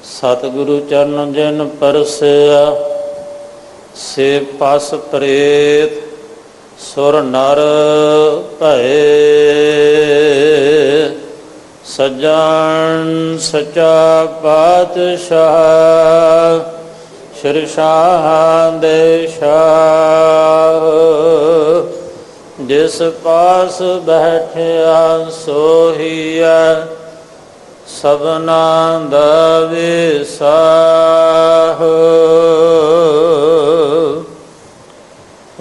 सतगुरु चरण जिन परसिया से पस प्रेत सुर नर भये। सज्जन सच्चा पातशाह श्री शाह दे शाह जिस पास बैठिया सोहिया सबना दा विसाह।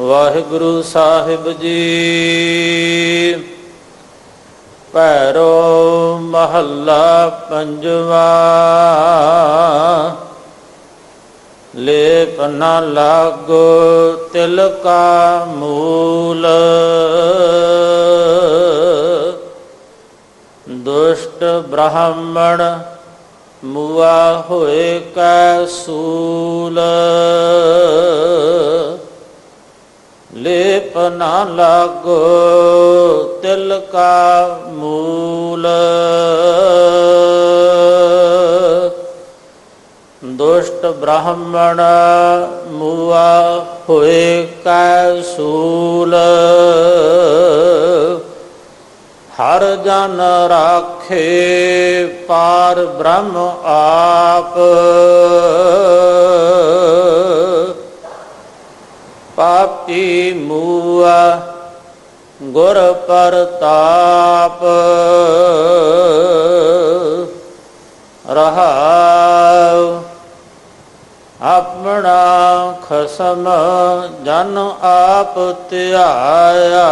वाहिगुरु साहिब जी भैरो महला पंजवा। लेप न लागो तिल का मूल दुष्ट ब्राह्मण मुआ होए कै सूल। लेप न लागो तिल का मूल दुष्ट ब्राह्मण मुआ होए कै सूल। हर जन राखे पार ब्रह्म आप पापी मुआ गुर परताप। रहाव अपना खसम जन आप त्याया।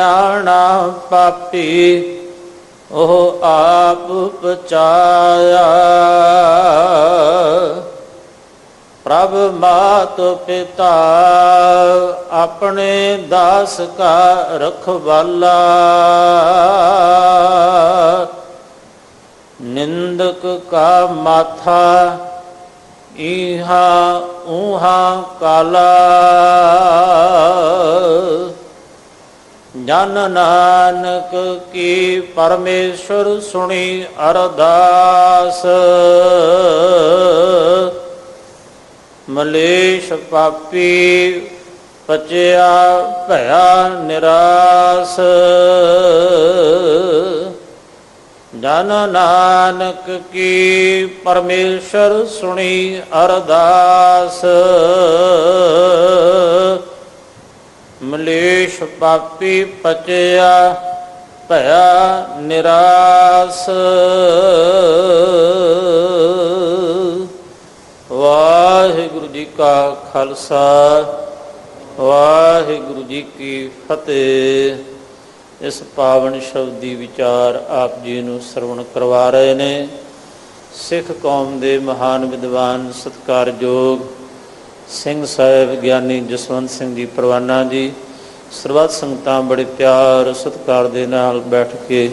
आना पापी ओह आप पचाया। प्रभ मात पिता अपने दास का रखवाला। निंदक का माथा इहा ऊहा काला। जन नानक की परमेश्वर सुनी अरदास। मलेश पापी पचया भया निराश। जन नानक की परमेश्वर सुनी अरदास। मलेश पापी पचया भया निराश। वाहिगुरु जी का खालसा वाहिगुरु जी की फतेह। इस पावन शब्दी विचार आप जी नूं सरवण करवा रहे ने सिख कौम के महान विद्वान सत्कारयोग ਸਿੰਘ ਸਾਹਿਬ ਗਿਆਨੀ ਜਸਵੰਤ ਸਿੰਘ ਜੀ ਪਰਵਾਨਾ ਜੀ। ਸਰਬੱਤ ਸੰਗਤਾਂ ਬੜੇ ਪਿਆਰ ਸਤਿਕਾਰ ਦੇ ਨਾਲ ਬੈਠ ਕੇ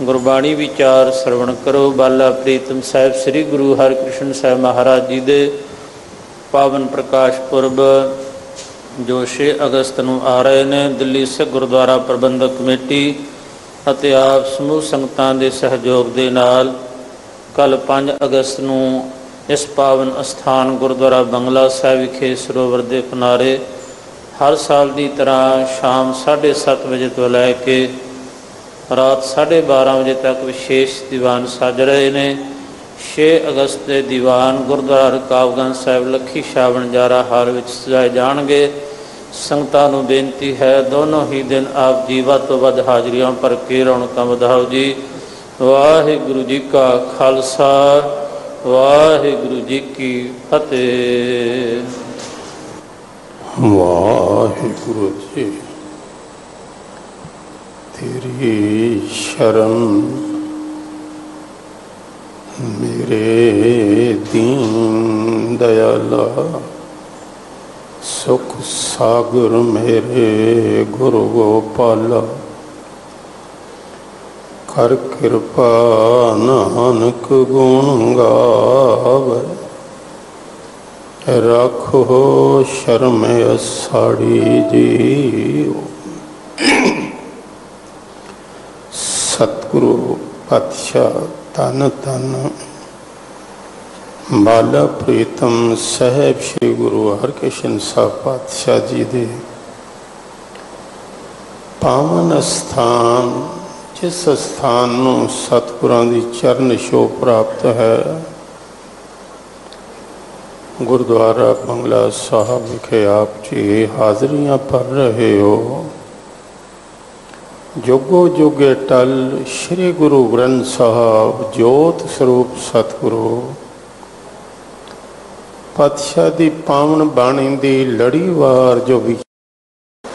ਗੁਰਬਾਣੀ ਵਿਚਾਰ ਸਰਵਣ ਕਰੋ। ਬਾਲਾ ਪ੍ਰੀਤਮ ਸਾਹਿਬ ਸ੍ਰੀ ਗੁਰੂ ਹਰਿਕ੍ਰਿਸ਼ਨ ਸਾਹਿਬ ਮਹਾਰਾਜ ਜੀ ਦੇ ਪਾਵਨ ਪ੍ਰਕਾਸ਼ ਪੁਰਬ ਜੋ 6 ਅਗਸਤ ਨੂੰ ਆ ਰਹੇ ਨੇ। ਦਿੱਲੀ ਸਿੱਖ ਗੁਰਦੁਆਰਾ ਪ੍ਰਬੰਧਕ ਕਮੇਟੀ ਅਤੇ ਆਪ ਸਮੂਹ ਸੰਗਤਾਂ ਦੇ ਸਹਿਯੋਗ ਦੇ ਨਾਲ ਕੱਲ੍ਹ 5 ਅਗਸਤ ਨੂੰ ਇਸ ਪਾਵਨ ਅਸਥਾਨ ਗੁਰਦੁਆਰਾ ਬੰਗਲਾ ਸਾਹਿਬ ਵਿਖੇ ਸਰੋਵਰ ਦੇ ਕਿਨਾਰੇ ਹਰ ਸਾਲ ਦੀ ਤਰ੍ਹਾਂ ਸ਼ਾਮ 7:30 ਵਜੇ ਤੋਂ ਲੈ ਕੇ ਰਾਤ 12:30 ਵਜੇ ਤੱਕ ਵਿਸ਼ੇਸ਼ ਦੀਵਾਨ ਸੱਜ ਰਹੇ ਨੇ। 6 ਅਗਸਤ ਦੇ ਦੀਵਾਨ ਗੁਰਦੁਆਰਾ ਰਕਾਬਗੰਜ ਸਾਹਿਬ ਲੱਖੀ ਸ਼ਾਹ ਵਣਜਾਰਾ ਹਾਲ ਵਿੱਚ ਸਜਾਏ ਜਾਣਗੇ। ਸੰਗਤਾਂ ਨੂੰ ਬੇਨਤੀ ਹੈ ਦੋਨੋਂ ਹੀ ਦਿਨ ਆਪ ਜੀ ਵੱਧ ਤੋਂ ਵੱਧ ਹਾਜ਼ਰੀਆਂ ਭਰ ਕੇ ਰੌਣਕਾਂ ਵਧਾਓ ਜੀ। ਵਾਹਿਗੁਰੂ ਜੀ ਕਾ ਖਾਲਸਾ ਵਾਹਿਗੁਰੂ ਜੀ ਕੀ ਫਤਿਹ। ਵਾਹਿਗੁਰੂ ਜੀ ਤੇਰੀ ਸ਼ਰਨ ਮੇਰੇ ਦੀਨ ਦਇਆਲਾ। ਸੁਖ ਸਾਗਰ ਮੇਰੇ ਗੁਰੂ ਗੋਪਾਲਾ। कर कृपा नानक गुण गावे, रखो शर्म असाड़ी जीव। सतगुरु पातशाह धन धन बाला प्रीतम साहब श्री गुरु हरकृष्ण साहब पातशाह जी दे पावन स्थान, जिस स्थान नूं सतगुरां दी चरण छो प्राप्त है, गुरुद्वारा बंगला साहब विखे आप जी हाजरियां भर रहे हो। जोगो जोगे टल श्री गुरु ग्रंथ साहब जोत स्वरूप सतगुरु पातशाह दी पावन बाणी दी लड़ीवार जो भी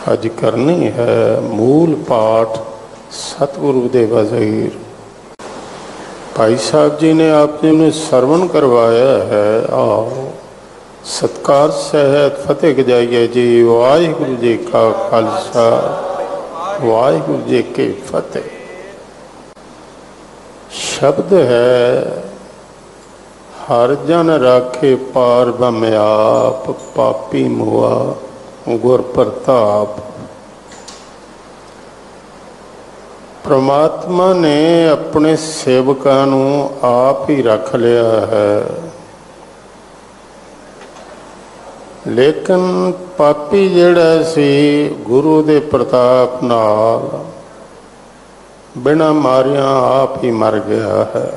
अज करनी है, मूल पाठ सतगुरु दे वज़ीर भाई साहब जी ने आपने उन्हें सरवण करवाया है। आओ सत्कार सहित फतेह गजाइए जी। वाहिगुरु जी का खालसा, वाहिगुरु जी की फतेह। शब्द है हर जन राखे पार बम आप, पापी मुआ गुर प्रताप। परमात्मा ने अपने सेवकां नूं आप ही रख लिया है, लेकिन पापी जिहड़ा सी गुरु दे प्रताप नाल बिना मारियां आप ही मर गया है।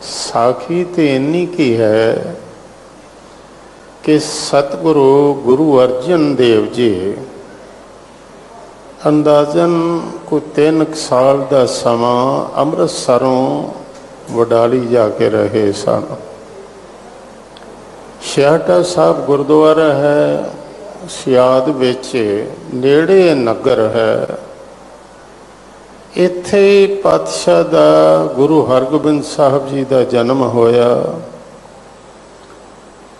साखी तो इन्नी की है कि सतगुरु गुरु अर्जन देव जी अंदाजन को 3 साल का समा अमृतसरों वडाली जाके रहे सन। छेहटा साहब गुरुद्वारा है, सियाद विच नेड़े नगर है। इत्थे पातशाह दा गुरु हरगोबिंद साहब जी का जन्म होया।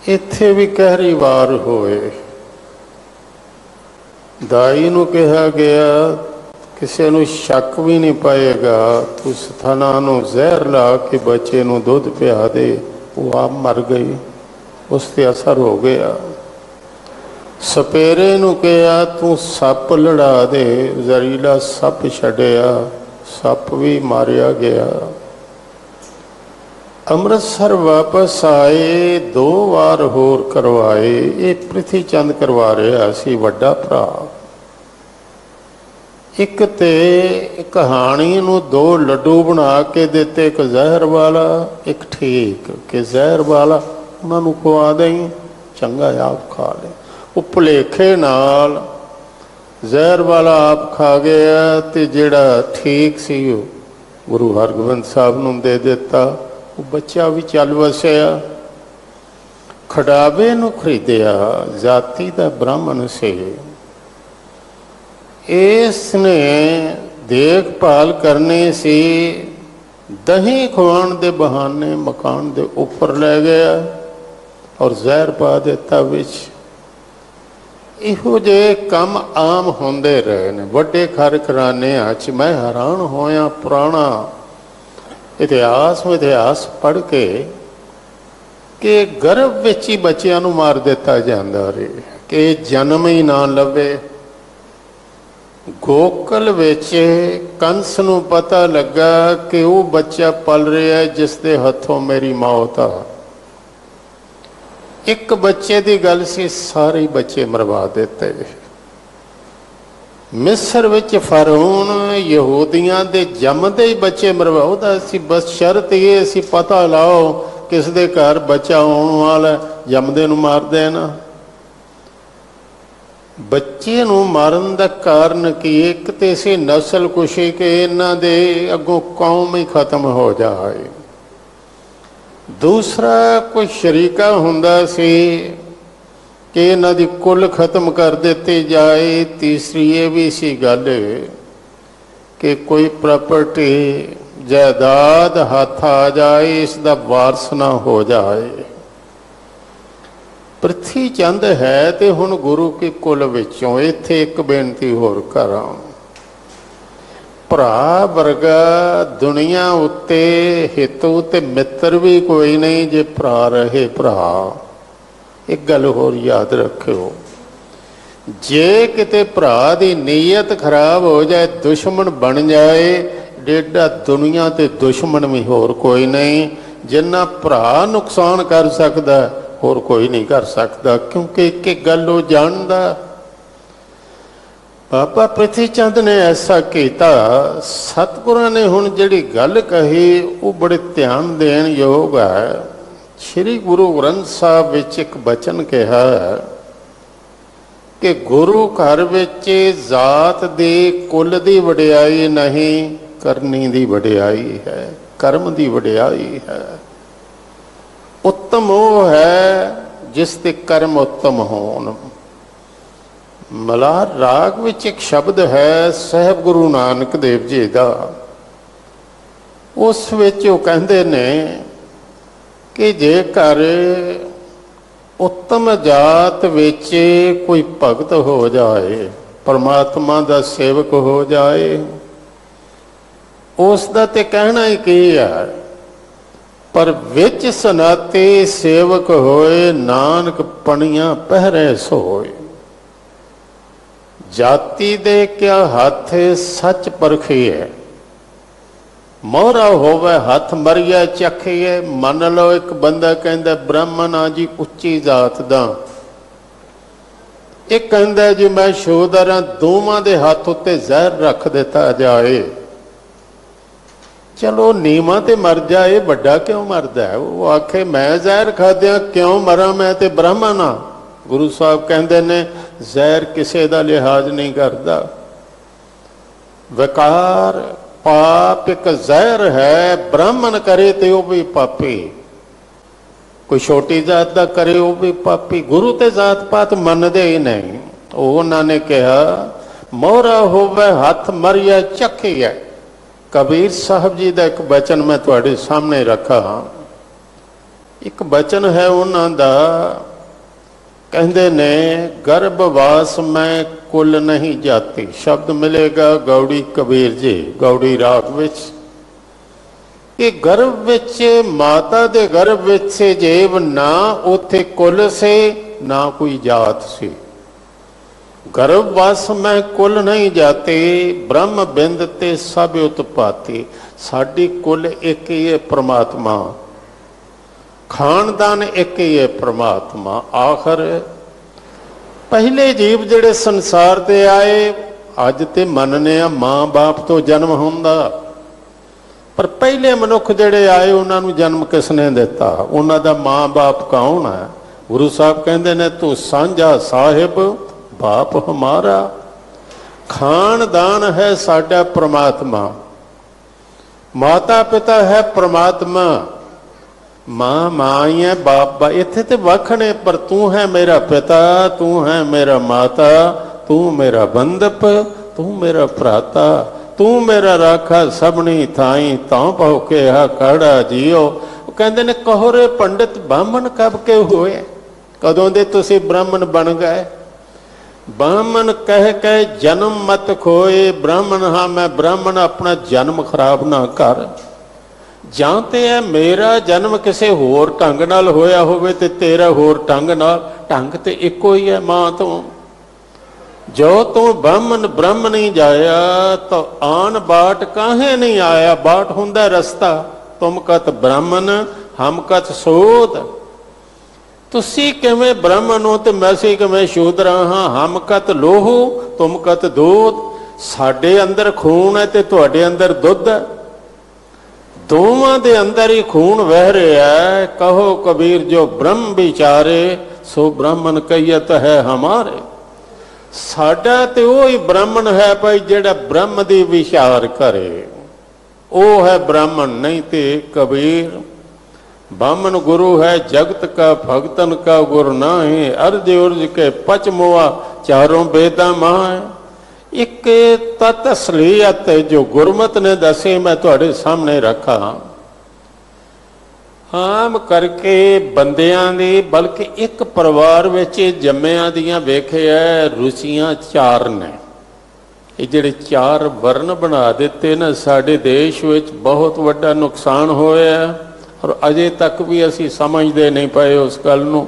इत्थे भी कहरी वार होए। दाई नूं कहा गया किसी नूं शक भी नहीं पाएगा, तू सथाना नूं जहर ला के बच्चे नूं दुध पिया दे। वो आप मर गई, उस ते असर हो गया। सपेरे नूं कहा तू सप लड़ा दे, जहरीला सप छड्डिया, सप भी मारिया गया। अमृतसर वापस आए, 2 वार होर करवाए। ये पृथ्वी चंद करवा रहा सी वड्डा भरा। एक ते कहानी नूं 2 लड्डू बना के दिते, एक जहर वाला एक ठीक। कि जहर वाला उन्होंने खुआ दें, चंगा आप खा ले। वो भुलेखे नाल जहर वाला आप खा गया, तो जिहड़ा ठीक सी गुरु हरगोबिंद साहब नूं दे दिता। वो बच्चा भी चल वसिया। खड़ावे नूं खरीदिया, जाति दा ब्राह्मण से। इसने देखभाल करनी सी, दही खुआण दे बहाने मकान दे उपर लै गया और जहर पा दिता विच। इहो जे काम आम होंदे रहे ने वड्डे कारखानियां च। मैं हैरान होया पुराना इतिहास पढ़ के कि गर्भ विच ही बच्चियां नूं मार दिता जांदा रहे कि जन्म ही ना लवे। गोकल विच कंस नूं पता लगा कि वो बच्चा पल रहा है जिसके हथों मेरी मौत आ। एक बच्चे की गल सी, सारे बच्चे मरवा देते। मिस्र विच फरौन यहूदियां दे जमदे ही बच्चे मरवाउंदा सी। बस शर्त ये सी पता लाओ किस दे घर बच्चा आने वाला, जमदे नूं मार देना। बच्चे नूं मारन दा कारण की एक ते सी नस्ल कुशी के इन्हां दे अगों कौम ही खत्म हो जाए। दूसरा कोई शरीका हुंदा सी कि इन्हां दी कुल खत्म कर देती जाए। तीसरी ये भी सी गल कि कोई प्रॉपर्टी जायदाद हाथ आ जाए, इसका वारस ना हो जाए। पृथ्वी चंद है तो हुण गुरु के कुल विचों। इत्थे एक बेनती होर करां, भरा वर्गा दुनिया उत्ते हितू ते मित्र भी कोई नहीं जे भरा रहे भरा। एक गल होर याद रखियो, जे किते भरा दी नीयत खराब हो जाए, दुश्मन बन जाए, डेडा दुनिया के दुश्मन भी होर कोई नहीं, जिन्ना भरा नुकसान कर सकता होर कोई नहीं कर सकता, क्योंकि एक एक गल वो जानदा। बाबा प्रिथी चंद ने ऐसा किया। सतगुरां ने हुण जिहड़ी गल कही वो बड़े ध्यान देण योग है। श्री गुरु ग्रंथ साहब विच एक बचन कहा कि गुरु घर विच जात दे कुल दी वडियाई नहीं, करनी दी वडियाई है, कर्म दी वडियाई है। उत्तम वो है जिस ते कर्म उत्तम होण। मलार राग विच एक शब्द है साहब गुरु नानक देव जी का, उस विच वो कहंदे ने कि जेकर उत्तम जात विच कोई भगत हो जाए, परमात्मा का सेवक हो जाए, उसका तो कहना ही की है, पर विच सनाते सेवक होए, नानक पणियां पहरे सोए। जाति दे क्या हाथ सच परखिए, मोहरा होवे हाथ मरिया चखिए। मन लो एक बंदा कहंदा ब्राह्मण आ जी उच्ची जात दा, एक कहंदा जी मैं शूदर हां, दोवां दे हाथ उत्ते जहर रख दिता जाए। चलो नीवा ते मर जाए, बड़ा क्यों मरदा है? वो आखे मैं जहर खाद्या क्यों मरा, मैं ते ब्राह्मण हां। गुरु साहब कहंदे ने जहर किसी का लिहाज नहीं करता। विकार पाप एक जहर है, ब्राह्मण करे तो वह भी पापी, कोई छोटी जात का करे वह भी पापी। गुरु ते जात पात मनदे ही नहीं। उन्होंने कहा मोहरा होवे हाथ मरिया चखिए। कबीर साहब जी का एक बचन मैं तुहाडे सामने रखा। एक बचन है उन्हों का, कहते ने गर्भवास में कुल नहीं जाती। शब्द मिलेगा गौड़ी कबीर जी गौड़ी राग विच कि गर्भ विच माता दे गर्भ विच से जेब ना उथे कुल से ना कोई जात से। गर्भवास में कुल नहीं जाते, ब्रह्म बिंद ते सब उत्पाती। साडी कुल एक ही है परमात्मा, खानदान एक ही है परमात्मा। आखिर पहले जीव जिहड़े संसार ते आए, अज ते मनने आ मां बाप तो जन्म हुंदा, पर पहले मनुख जिहड़े आए उन्होंने जन्म किसने दिता? उन्हों दा मां बाप कौन है? गुरु साहब कहंदे ने तू सांझा साहिब बाप हमारा। खानदान है साडा परमात्मा, माता पिता है परमात्मा। मां मां ही है, बाप बा इत्थे ते वख ने, पर तू है मेरा पिता, तू है मेरा माता, तू मेरा बंदप, तू मेरा भ्राता, तू मेरा राखा सबनी थाई तां पाओ के हा काड़ा जियो। कहंदे ने कहो रे पंडित ब्राह्मण कब के हुए? कदों दे तुसी ब्राह्मण बन गए? ब्राह्मण कह के जन्म मत खोए। ब्राह्मण हाँ मैं ब्राह्मण, अपना जन्म खराब ना कर। जानते है मेरा जन्म किसी होर ढंग नाल होया होवे ते तेरा होर ढंग नाल, ढंग ते इको ही है मां तो। जो तू ब्राह्मण ब्रह्म नहीं जाया तो आन बाट काहे नहीं आया? बाट हुंदा रस्ता। तुम कत ब्राह्मण हम कत सूद। तुसी किवें ब्राह्मण हो ते मैसी किवें शूद्र हाँ। हम कत लोहू तुम कत दूध। साडे अंदर खून है ते तुहाडे अंदर दुध है। दोवां दे अंदर ही खून वह रहा है। कहो कबीर जो ब्रह्म विचारे सो ब्राह्मण कहियत है हमारे। साडा ते वो ही ब्राह्मण है भाई जेड़ा ब्रह्म दी विचार करे, वो है ब्राह्मण। नहीं ते कबीर ब्राह्मण गुरु है जगत का भगतन का गुरु नाही। अर्ज उर्ज के पच मोआ चारों बेदा मां। एक तत असलियत जो गुरमत ने दसी मैं तुहाडे सामने रखा। आम करके बंदियां दी, बल्कि एक परिवार विच जम्मियां दियां वेखिया रुचियां चार ने। ये जिहड़े चार वर्ण बना दिते ना साडे देश विच बहुत वड्डा नुकसान होया, और अजे तक भी असी समझदे नहीं पाए उस गल नूं।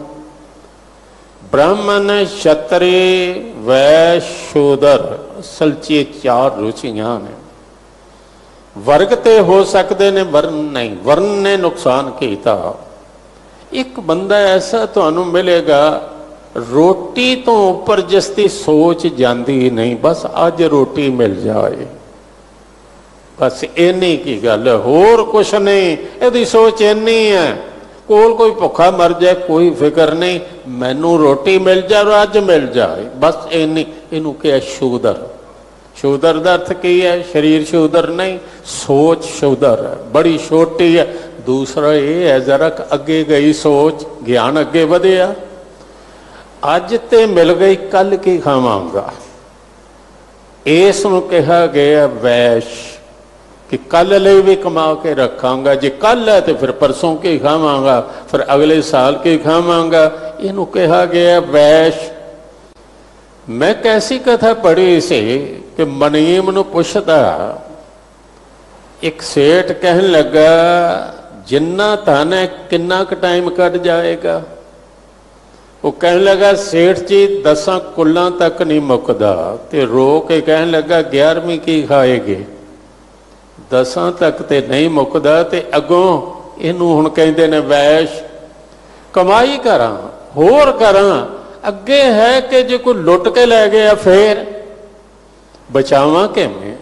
ब्राह्मण क्षत्रिय वैश्य शूद्र, असल च चार रुचियां ने। वर्ग ते हो सकते ने, वर्ण नहीं। वर्ण ने नुकसान किया। एक बंदा ऐसा तुहानू मिलेगा रोटी तो उपर जिसकी सोच जाती नहीं, बस अज रोटी मिल जाए, बस इन्नी की गल है, होर कुछ नहीं। यदि सोच इन्नी है, कोल कोई भुखा मर जाए कोई फिक्र नहीं, मैनू रोटी मिल जाए और अज मिल जाए, बस इन्नी। इनू क्या शूदर। शूदर का अर्थ की है? शरीर शूदर नहीं, सोच शूदर है, बड़ी छोटी है। दूसरा ये है जरा अगे गई सोच, ज्ञान अगे बढ़िया। अज ते मिल गई, कल की खावांगा, इसनूं कहा गया वैश, कि कल लिए भी कमा के रखांगा, जे कल है तो फिर परसों की खावांगा, फिर अगले साल की खावांगा। इनू कहा गया वैश। मैं कैसी कथा पढ़ी सी कि मनीम नूं पुछदा, एक सेठ कहन लगा जिन्ना धन है किन्ना क टाइम कट जाएगा। वो कहन लगा सेठ जी 10 कुल्लां तक नहीं मुकदा, ते रो के कहन लगा 11वीं की खाएगे, 10 तक ते नहीं मुकदा, ते अगों इनू हुण कहंदे ने वैश। कमाई करां होर करां, अगे है कि जो कोई लुट के लै गया फिर बचावां किवें?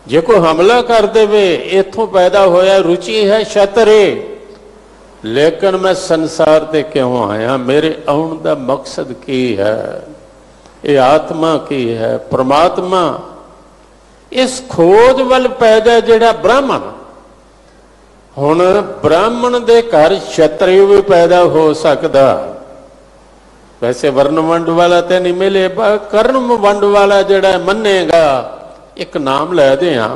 जे कोई हमला कर देवे, इथों पैदा होया रुचि है छतरे, लेकिन मैं संसार ते क्यों आया, मेरे आउण दा मकसद की है, ये आत्मा की है, परमात्मा। इस खोज वल पैदा जिहड़ा ब्राह्मण, हुण ब्राह्मण दे घर क्षत्रिय भी पैदा हो सकदा। वैसे वर्ण वंड वाला तो नहीं मिले, पर कर्म वंड वाला जड़ा मनेगा। एक नाम लै दिया,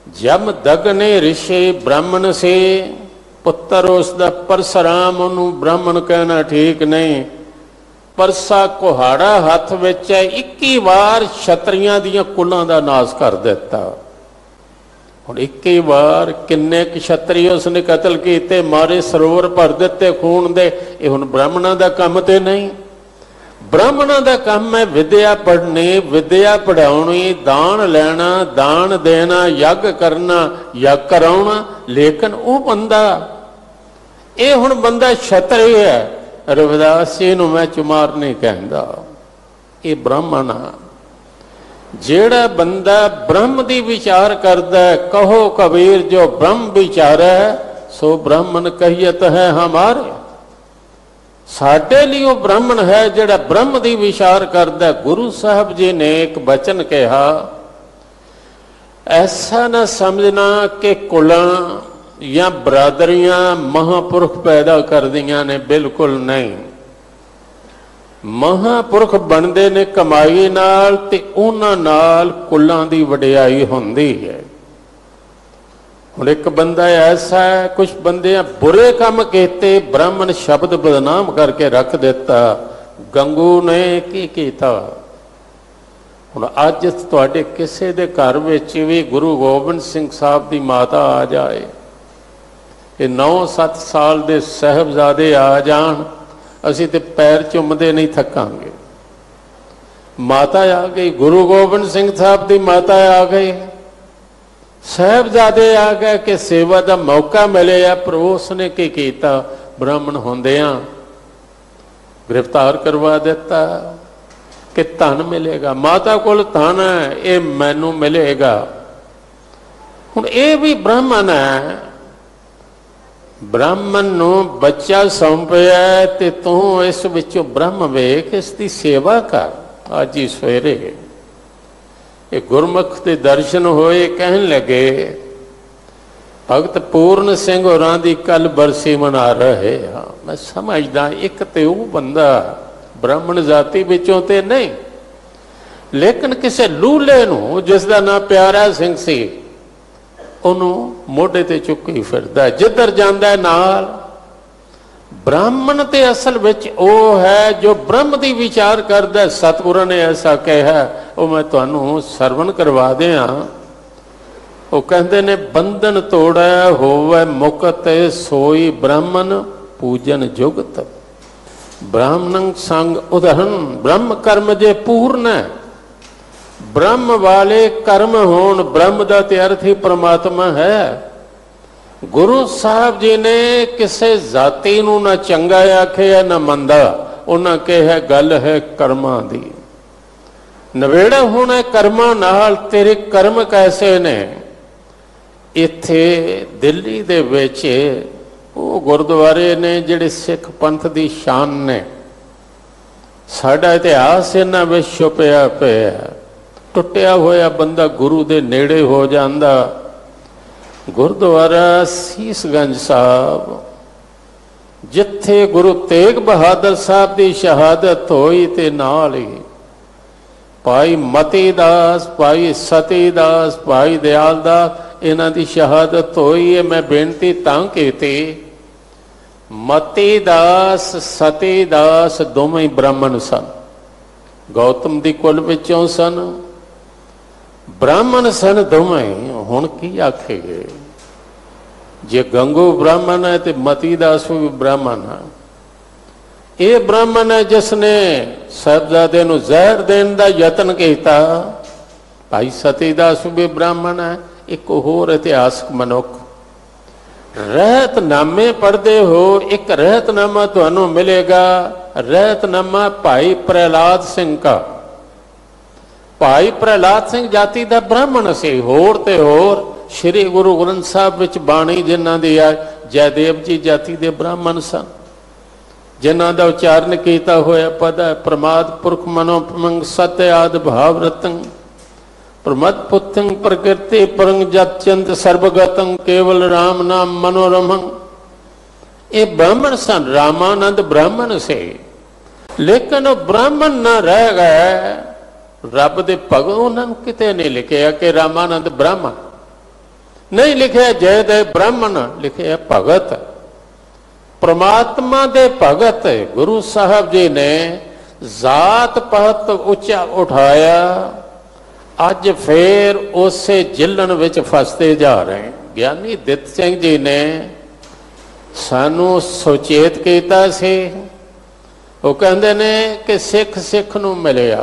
जम दगने ऋषि ब्राह्मण से पुत्र उसका परशुराम, उन्होंने ब्राह्मण कहना ठीक नहीं। परसा कुहाड़ा हथ विच है, 21 बार क्षत्रियां दियां कुलां दा नाश कर दिता। हुण 21 बार किन्ने क्षत्रिय उसने कतल किए, मारे सरोवर भर दिते खून दे। ये हुण ब्राह्मणां दा काम ते नहीं। ब्राह्मणां दा काम है विद्या पढ़नी, विद्या पढ़ाउणी, दान लेना, दान देना, यज्ञ करना, यज्ञ कराउणा। लेकिन वो बंदा, ये हुण बंदा क्षत्रिय है, रविदास जी नूं मैं चुमार नहीं कहंदा, ये ब्राह्मण आ। जेड़ा बंदा ब्रह्म दी विचार करदा है, कहो कबीर जो ब्रह्म विचार है सो ब्राह्मण कहियत है हमारे। साडे लिए वो ब्राह्मण है जेड़ा ब्रह्म दी विचार करदा है। गुरु साहब जी ने एक वचन कहा, ऐसा ना समझना कि कुलां या बरादरियां महापुरख पैदा कर दियां ने, बिल्कुल नहीं। महापुरख बनते ने कमाई नाल, ते उन्हां नाल कुलां दी वडियाई हुंदी है। हुण एक बंदा ऐसा है, कुछ बंदे बुरे काम किते, ब्राह्मण शब्द बदनाम करके रख दिता। गंगू ने की कीता? हुण अज तुहाडे किसे दे घर विच भी गुरु गोबिंद सिंह साहब दी माता आ जाए, ये 9-7 साल दे साहिबजादे आ जाण, असी तो पैर चुमदे नहीं थकांगे। माता आ गई, गुरु गोबिंद सिंह साहब की माता आ गई, साहिबजादे आ गए कि सेवा का मौका मिले। पर उसने की किया? ब्राह्मण होंदियां गिरफ्तार करवा दिता कि धन मिलेगा, माता कोल धन है, ये मैनू मिलेगा। हुण ये भी ब्राह्मण है, ब्राह्मण नू बच्चा सौंपिया ते तू इस विचों ब्रह्म वेख, इसकी सेवा कर। अज ही सवेरे ये गुरमुख के दर्शन होए, कहन लगे भगत पूर्ण सिंह होरां दी कल बरसी मना रहे। हाँ मैं समझदा, एक तो वो बंदा ब्राह्मण जाति विचों ते नहीं, लेकिन किसी लूले नू जिसका नाम प्यारा सिंह सी, उन्होंने मोढे ते चुकी फिरदा, जिधर जांदा है नाल। ब्राह्मण ते असल विच वो है जो ब्रह्म दी विचार करदा। सतगुरु ने ऐसा कहा, वो मैं तुहानू सरवण करवा दियां। वो कहते ने बंधन तोड़ा होवे मुक्त, सोई ब्राह्मण पूजन जुगत। ब्राह्मण संग उदहन ब्रह्म कर्म जे पूर्ण है। ब्रह्म वाले कर्म होण, ब्रह्म का ते अर्थ ही परमात्मा है। गुरु साहब जी ने किसी जाति नूं ना चंगा आखिया ना मंदा, उन्हां कहा गल है कर्मां दी। नवेड़ा होना कर्मां नाल, तेरे कर्म कैसे ने। इत्थे दिल्ली दे विच वो गुरुद्वारे ने जिहड़े सिख पंथ दी शान ने, साडा इतिहास इन्हां विच छुपिया पिया। टुटिया होया बंदा गुरु दे नेड़े हो जांदा। गुरुद्वारा सीसगंज साहब, जिथे गुरु तेग बहादुर साहब की शहादत होई, ते नाल ही भाई मती दास, भाई सती दास, भाई दयाल दास, इन्हां दी शहादत होई है। मैं बेनती तां कीती, मती दास सती दास दोवें ब्राह्मण सन, गौतम दी कुल विचों सन, ब्राह्मण सन दोवें। हुण की आखेगे, जे गंगू ब्राह्मण है तो मती दास भी ब्राह्मण है। ये ब्राह्मण है जिसने साहिबजादे नूं जहर देने का यत्न किया। भाई सतीदास भी ब्राह्मण है। एक होर इतिहासक मनुख, रहतनामे पढ़ते हो, एक रहतनामा तुहानूं मिलेगा, रहतनामा भाई प्रहलाद सिंह का। भाई प्रहलाद सिंह जाति का ब्राह्मण से, होर ते होर श्री गुरु ग्रंथ साहब विच बाणी जिन्हां दी आ, जयदेव जी जाति के ब्राह्मण सन, जिन्हां दा उच्चारण किया होया पद है, प्रमाद पुरख मनोपमंग सत्य आदि भाव रतंग, प्रमद पुत्तंग प्रकृति परंग जतचंद सर्वगतंग, केवल राम नाम मनोरमंग। ये ब्राह्मण सन, रामानंद ब्राह्मण से। लेकिन वो ब्राह्मण ना रह गए, रब दे भगत। उन्होंने किते नहीं लिखा कि रामानंद ब्राह्मण, नहीं लिखा जयदेव ब्राह्मण, लिखे भगत, परमात्मा दे भगत। गुरु साहब जी ने जात पात उच्चा उठाया, अज फिर उसे जिलन विच फसते जा रहे हैं। ज्ञानी दित सिंह जी ने सानू सुचेत किया सी। वो कहते ने कि सिख सिख नूं मिलिया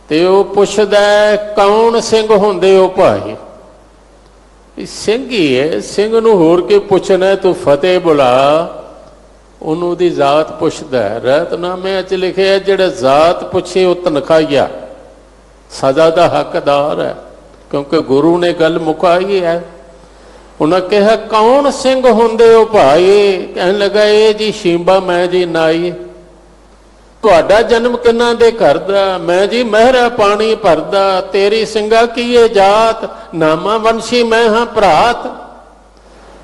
ते वो पुछदा कौन सिंह हुंदे हो भाई। सिंह ही है, सिंह नूं होर के पुछना, तू फतेह बुला। उन्हों दी जात पुछदा। रहतनामे च लिखे जिहड़ा जात पुछे वो तनखाइया, सजा का हकदार है, क्योंकि गुरु ने गल मुकाई है। उन्हें कहा कौन सिंह हुंदे हो भाई। कहने लगा ये जी शींबा मैं जी नाई। तुहाडा जन्म किन्ना दे घर दा। मैं जी महरा पानी भरदा। तेरी सिंगा की ये जात, नामा वंशी मैं हाँ भरात।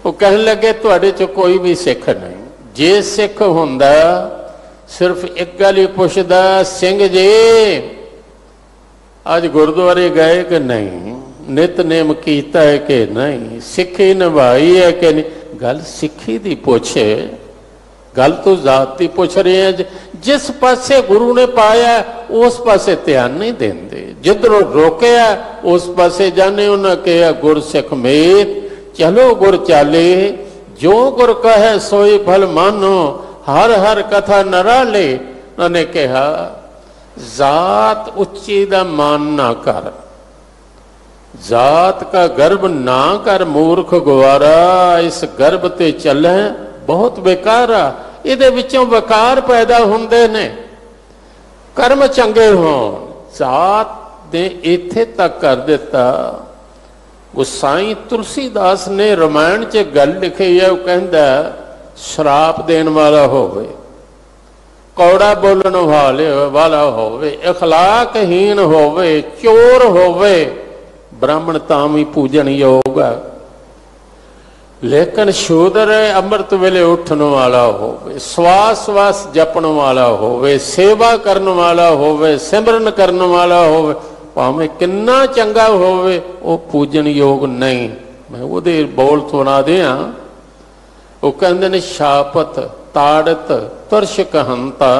वो कहने लगे तुहाडे च कोई भी सिख नहीं। जे सिख हुंदा सिर्फ एक गल ही पुछदा, सिंह जी आज गुरुद्वारे गए कि नहीं, नितनेम कीता है कि नहीं, सिक्खी निभाई है कि नहीं। गल सिक्खी दी पुछे, गल तो जात की पुछ रहे हैं। जिस पासे गुरु ने पाया उस पासे ध्यान नहीं देंदे, जिधरों रोकया उस पासे जाने। उन्हें कहा गुर सिख मेत, चलो गुर चाले, जो गुर कहे सोई फल मानो, हर हर कथा नराले। उन्होंने कहा जात उच्ची दा मान ना कर, जात का गर्भ ना कर मूर्ख गवारा। इस गर्भ ते चले बहुत बेकार आ, इहदे विचों वकार पैदा हुंदे ने। कर्म चंगे होण, जात ने इत्थे तक कर दिता। गोसाई तुलसीदास ने रामायण च गल लिखी है, वो कहंदा शराप देण वाला होवे, कौड़ा बोलण वाला होवे, अखलाकहीन होवे, चोर होवे, ब्राह्मण तां भी पूजन योग है। लेकिन शूदर अमृत वेले उठन वाला होवे, श्वास श्वास जपण वाला होवे, सेवा करन वाला होवे, सिमरन करन वाला होवे, भावें किन्ना चंगा होवे, वो पूजन योग नहीं। मैं उहदे बोल सुना दिया। वो कहंदे ने शापत ताड़त तुरश कहंता,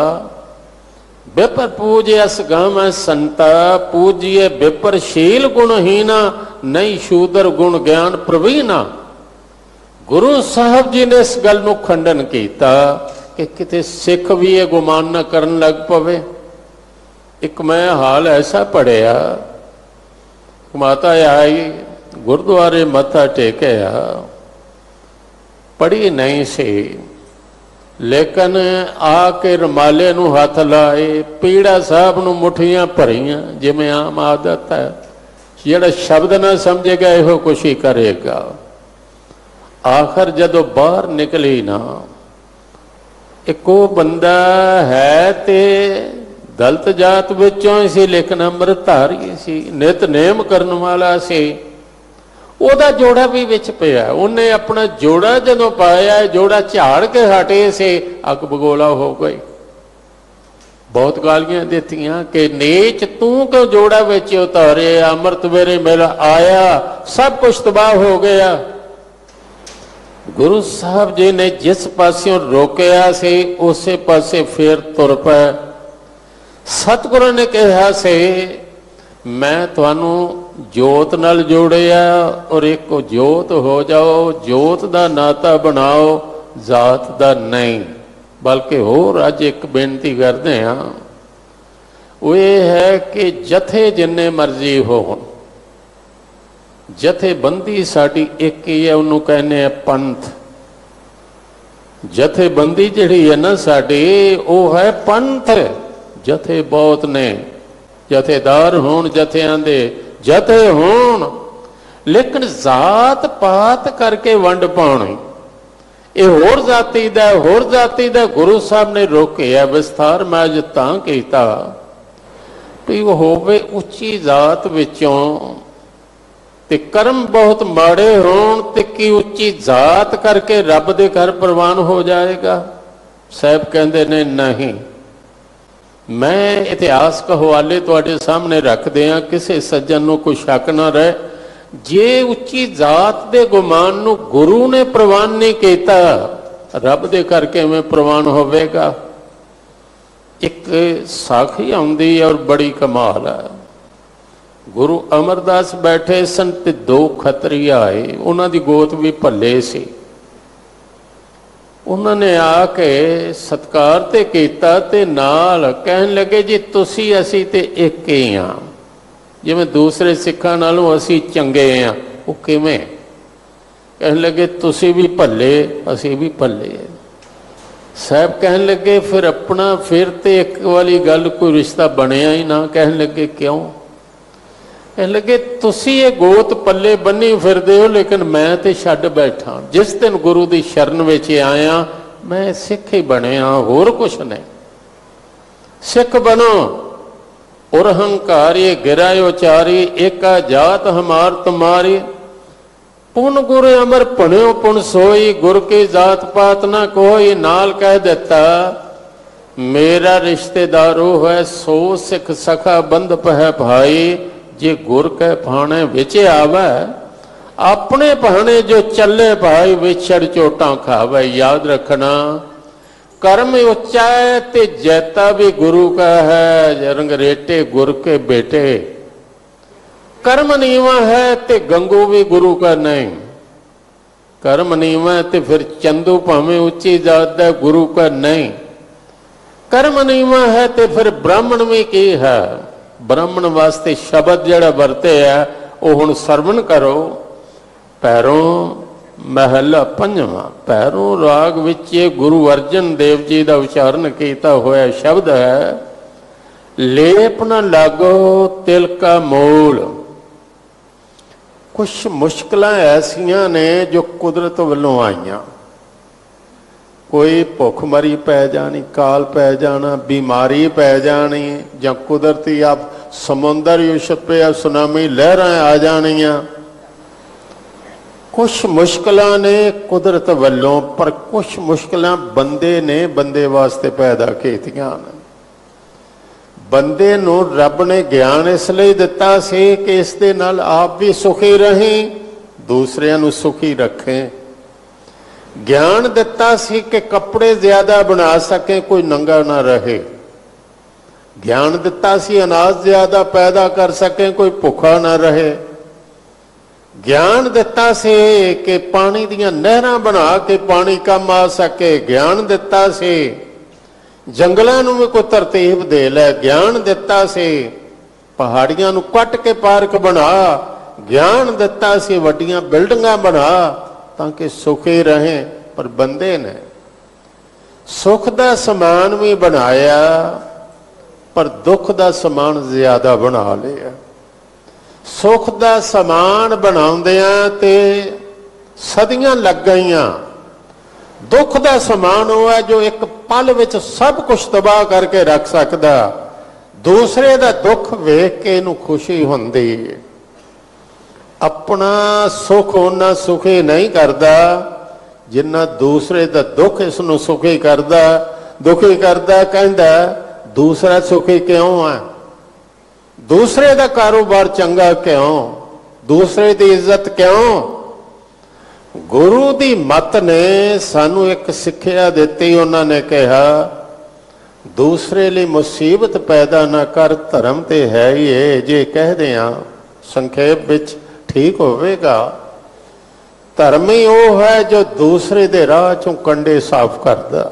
विपर पूजे अस गाम संता, पूजिए विपर शील गुणहीना, नहीं शूदर गुण ज्ञान प्रवीणा। गुरु साहब जी ने इस गल नूं खंडन किया कि किते सिख भी ये गुमान न करन लग पवे। एक मैं हाल ऐसा पढ़िया, माता आई गुरुद्वारे मत्था टेकिया, पढ़ी नहीं सी, लेकिन आके रुमाले नूं हथ लाए, पीड़ा साहब नूं मुठियां भरियां, जिवें आम आदत है, जिहड़ा शब्द ना समझेगा इहो कुछ ही करेगा। आखिर जदों बाहर निकली ना, एक बंदा है ते दलित जात विचों सी, लेकिन अमृतधारी सी, नितनेम करन वाला सी। ਉਹਦਾ जोड़ा भी विच पिया, उन्हें अपना जोड़ा जदों पाया, जोड़ा झाड़ के हटे से अग बगोला हो गई। बहुत गालियां दित्तियां कि नीच तू क्यों जोड़ा विच उतारे, अमृत मेरे मिल आया, सब कुछ तबाह हो गया। गुरु साहब जी ने जिस पासों रोकया से उसे पासे फिर तुर पे। सतगुरु ने कहा से मैं तुहानू जोत नाल जोड़िया और एक जोत हो जाओ, जोत दा नाता बनाओ, जात दा नहीं। बल्कि होर अज एक बेनती करते हैं, वो ये है कि जथे जिन्ने मर्जी हो, जथेबंदी साडी एक ही है, उन्होंने कहने हैं पंथ। जथेबंदी जिहड़ी है ना साडी, वो है पंथ। जथे बहुत ने, जथेदार होण, जथियां दे जथे होण, लेकिन जात पात करके वंड पाउणी, ये होर जाति दा, होर जाति दा गुरु साहब ने रोकिया। विस्तार मैं अज तां कीता भी वो होवे उच्ची जात विचों ते कर्म बहुत माड़े होण ते की उच्ची जात करके रब दे घर प्रवान हो जाएगा। साहब कहते ने नहीं। मैं इतिहास का हवाले तुहाडे सामने रख दियां, किसी सज्जन नूं कोई शक ना रहे। जे उच्ची जात दे गुमान नूं गुरु ने प्रवान नहीं किया, रब दे घर किवें प्रवान होवेगा। एक साखी आउंदी और बड़ी कमाल है। गुरु अमरदास बैठे सन ते दो खतरी आए, उन्हां दी गोत भी भले सी। उन्होंने आके सत्कार ते कीता ते नाल कहन लगे जी तुसी असी ते एक ही हाँ, जिवें दूसरे सिखां नालों असी चंगे हाँ। वो किवें? कहन लगे तुसी भी भले, असी भी भले। साहब कहन लगे फिर अपना फिर ते एक वाली गल कोई रिश्ता बनिया ही ना। कहन लगे क्यों? कहन लगे तुसी ये गोत पल्ले बन्नी फिरदे हो, लेकिन मैं ते छड्ड बैठा। जिस दिन गुरु की शरण विच आया मैं सिख ही बनिया, होर कुछ नहीं। सिख बनो और हंकारी गिराय उचारी, एका जात हमार तुम्हारी। पुन गुरु अमर पुण्यो पुन सोई, गुर की जात पात ना कोई। नाल कह देता मेरा रिश्तेदारो है, सो सिख सखा बंद पह भाई। जे गुर के भाने विच आवे, अपने भाने जो चले भाई, विछड़ चोटा खावे। याद रखना कर्म उच्चा है ते जैता भी गुरु का है, रंगरेटे गुर के बेटे। कर्म नीवा है ते गंगू भी गुरु का नहीं। कर्म नीवा है ते फिर चंदू भावें उच्ची जात दा, गुरु का नहीं। कर्म नीवा है ते फिर ब्राह्मण भी की है। ब्राह्मण वास्ते शब्द जड़ा वरते है वो हुण सरवण करो। पैरों महला पंजवा, पैरों राग विच गुरु अर्जन देव जी का उच्चारण किया होया शब्द है, लेप न लागो तिल का मूल। कुछ मुश्किलां ऐसियां ने जो कुदरत वालों आईयां। कोई भुखमरी पै जानी, काल पै जाना, बीमारी पै जानी, या कुदरती आप समुंदर छपे, सुनामी लहरां आ जानियां। कुछ मुश्किलां ने कुदरत वालों, पर कुछ मुश्किलां बंदे ने बंदे वास्ते पैदा कीतियां ने। बंदे नूं रब ने ज्ञान इसलिए दिता सी कि इस दे नाल आप भी सुखी रहें, दूसरियां नूं सुखी रखें। ज्ञान दिता सी कि कपड़े ज्यादा बना सके, कोई नंगा ना रहे। ज्ञान दिता सी अनाज ज्यादा पैदा कर सके, कोई भुखा ना रहे। ज्ञान दिता सी कि पानी दियां नहरां बना के पानी कम आ सके। ज्ञान दिता सी जंगलों में भी कोई तरतीब दे लै, ज्ञान दिता से पहाड़ियां नूं कट के पार्क बना, ज्ञान दिता से वड्डियां बिल्डिंगां बना ताकि सुखी रहें। पर बंदे ने सुख दा समान भी बनाया पर दुख दा समान ज्यादा बना लिया। सुख दा समान बनाउंदियां ते सदियां लग गईयां। दुख दा समान वो है जो एक पल विच सब कुछ तबाह करके रख सकदा। दूसरे दा दुख वेख के इनू खुशी हुंदी। अपना सुख उन्ना सुखी नहीं करता जिन्ना दूसरे दा दुख इसनू सुखी करदा। दुखी करदा कहंदा दूसरा सुखी क्यों है, दूसरे दा कारोबार चंगा क्यों, दूसरे दी इज्जत क्यों। गुरु दी मत ने सानू एक सिक्ख्या दिती। उन्होंने कहा दूसरे लिए मुसीबत पैदा ना कर, धर्म ते है ही है। जे कह दें संखेप विच ठीक होवेगा। धर्म ही वो है जो दूसरे दे राह चों कंडे साफ करदा।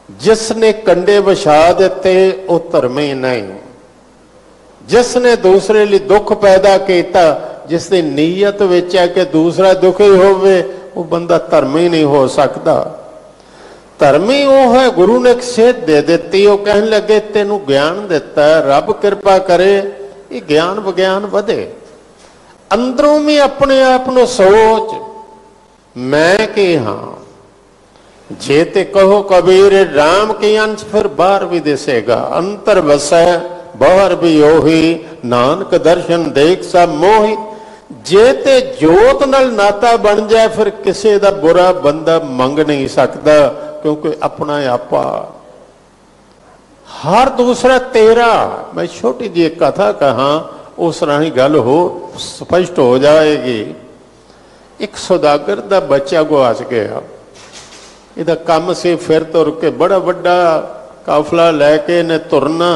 जिसने कंडे विछा दिते वो धर्म ही नहीं। जिसने दूसरे लिए दुख पैदा किया, जिसकी नीयत विच है कि दूसरा दुखी होवे, वो बंदा धर्म ही नहीं हो सकता। धर्म ही वो है। गुरु ने एक सेध दे दी। वो कहने लगे तेनू ज्ञान दिता है, रब कृपा करे ये ज्ञान विज्ञान वधे। अंदरों भी अपने आप को सोच मैं की हाँ। जे ते कहो कबीर राम के अंश फिर बाहर भी दिसेगा। अंतर वसै बाहर भी ओही, नानक दर्शन देख सब मोही। जे ते जोत नाल नाता बन जाए फिर किसी दा बुरा बंदा मंग नहीं सकता, क्योंकि अपना आपा हर दूसरा तेरा। मैं छोटी जी एक कथा कहा, उस राही गल हो स्पष्ट हो जाएगी। एक सौदागर दा बच्चा गुआच गया। इहदा काम से फिर तुर के बड़ा वड्डा काफला लैके ने तुरना,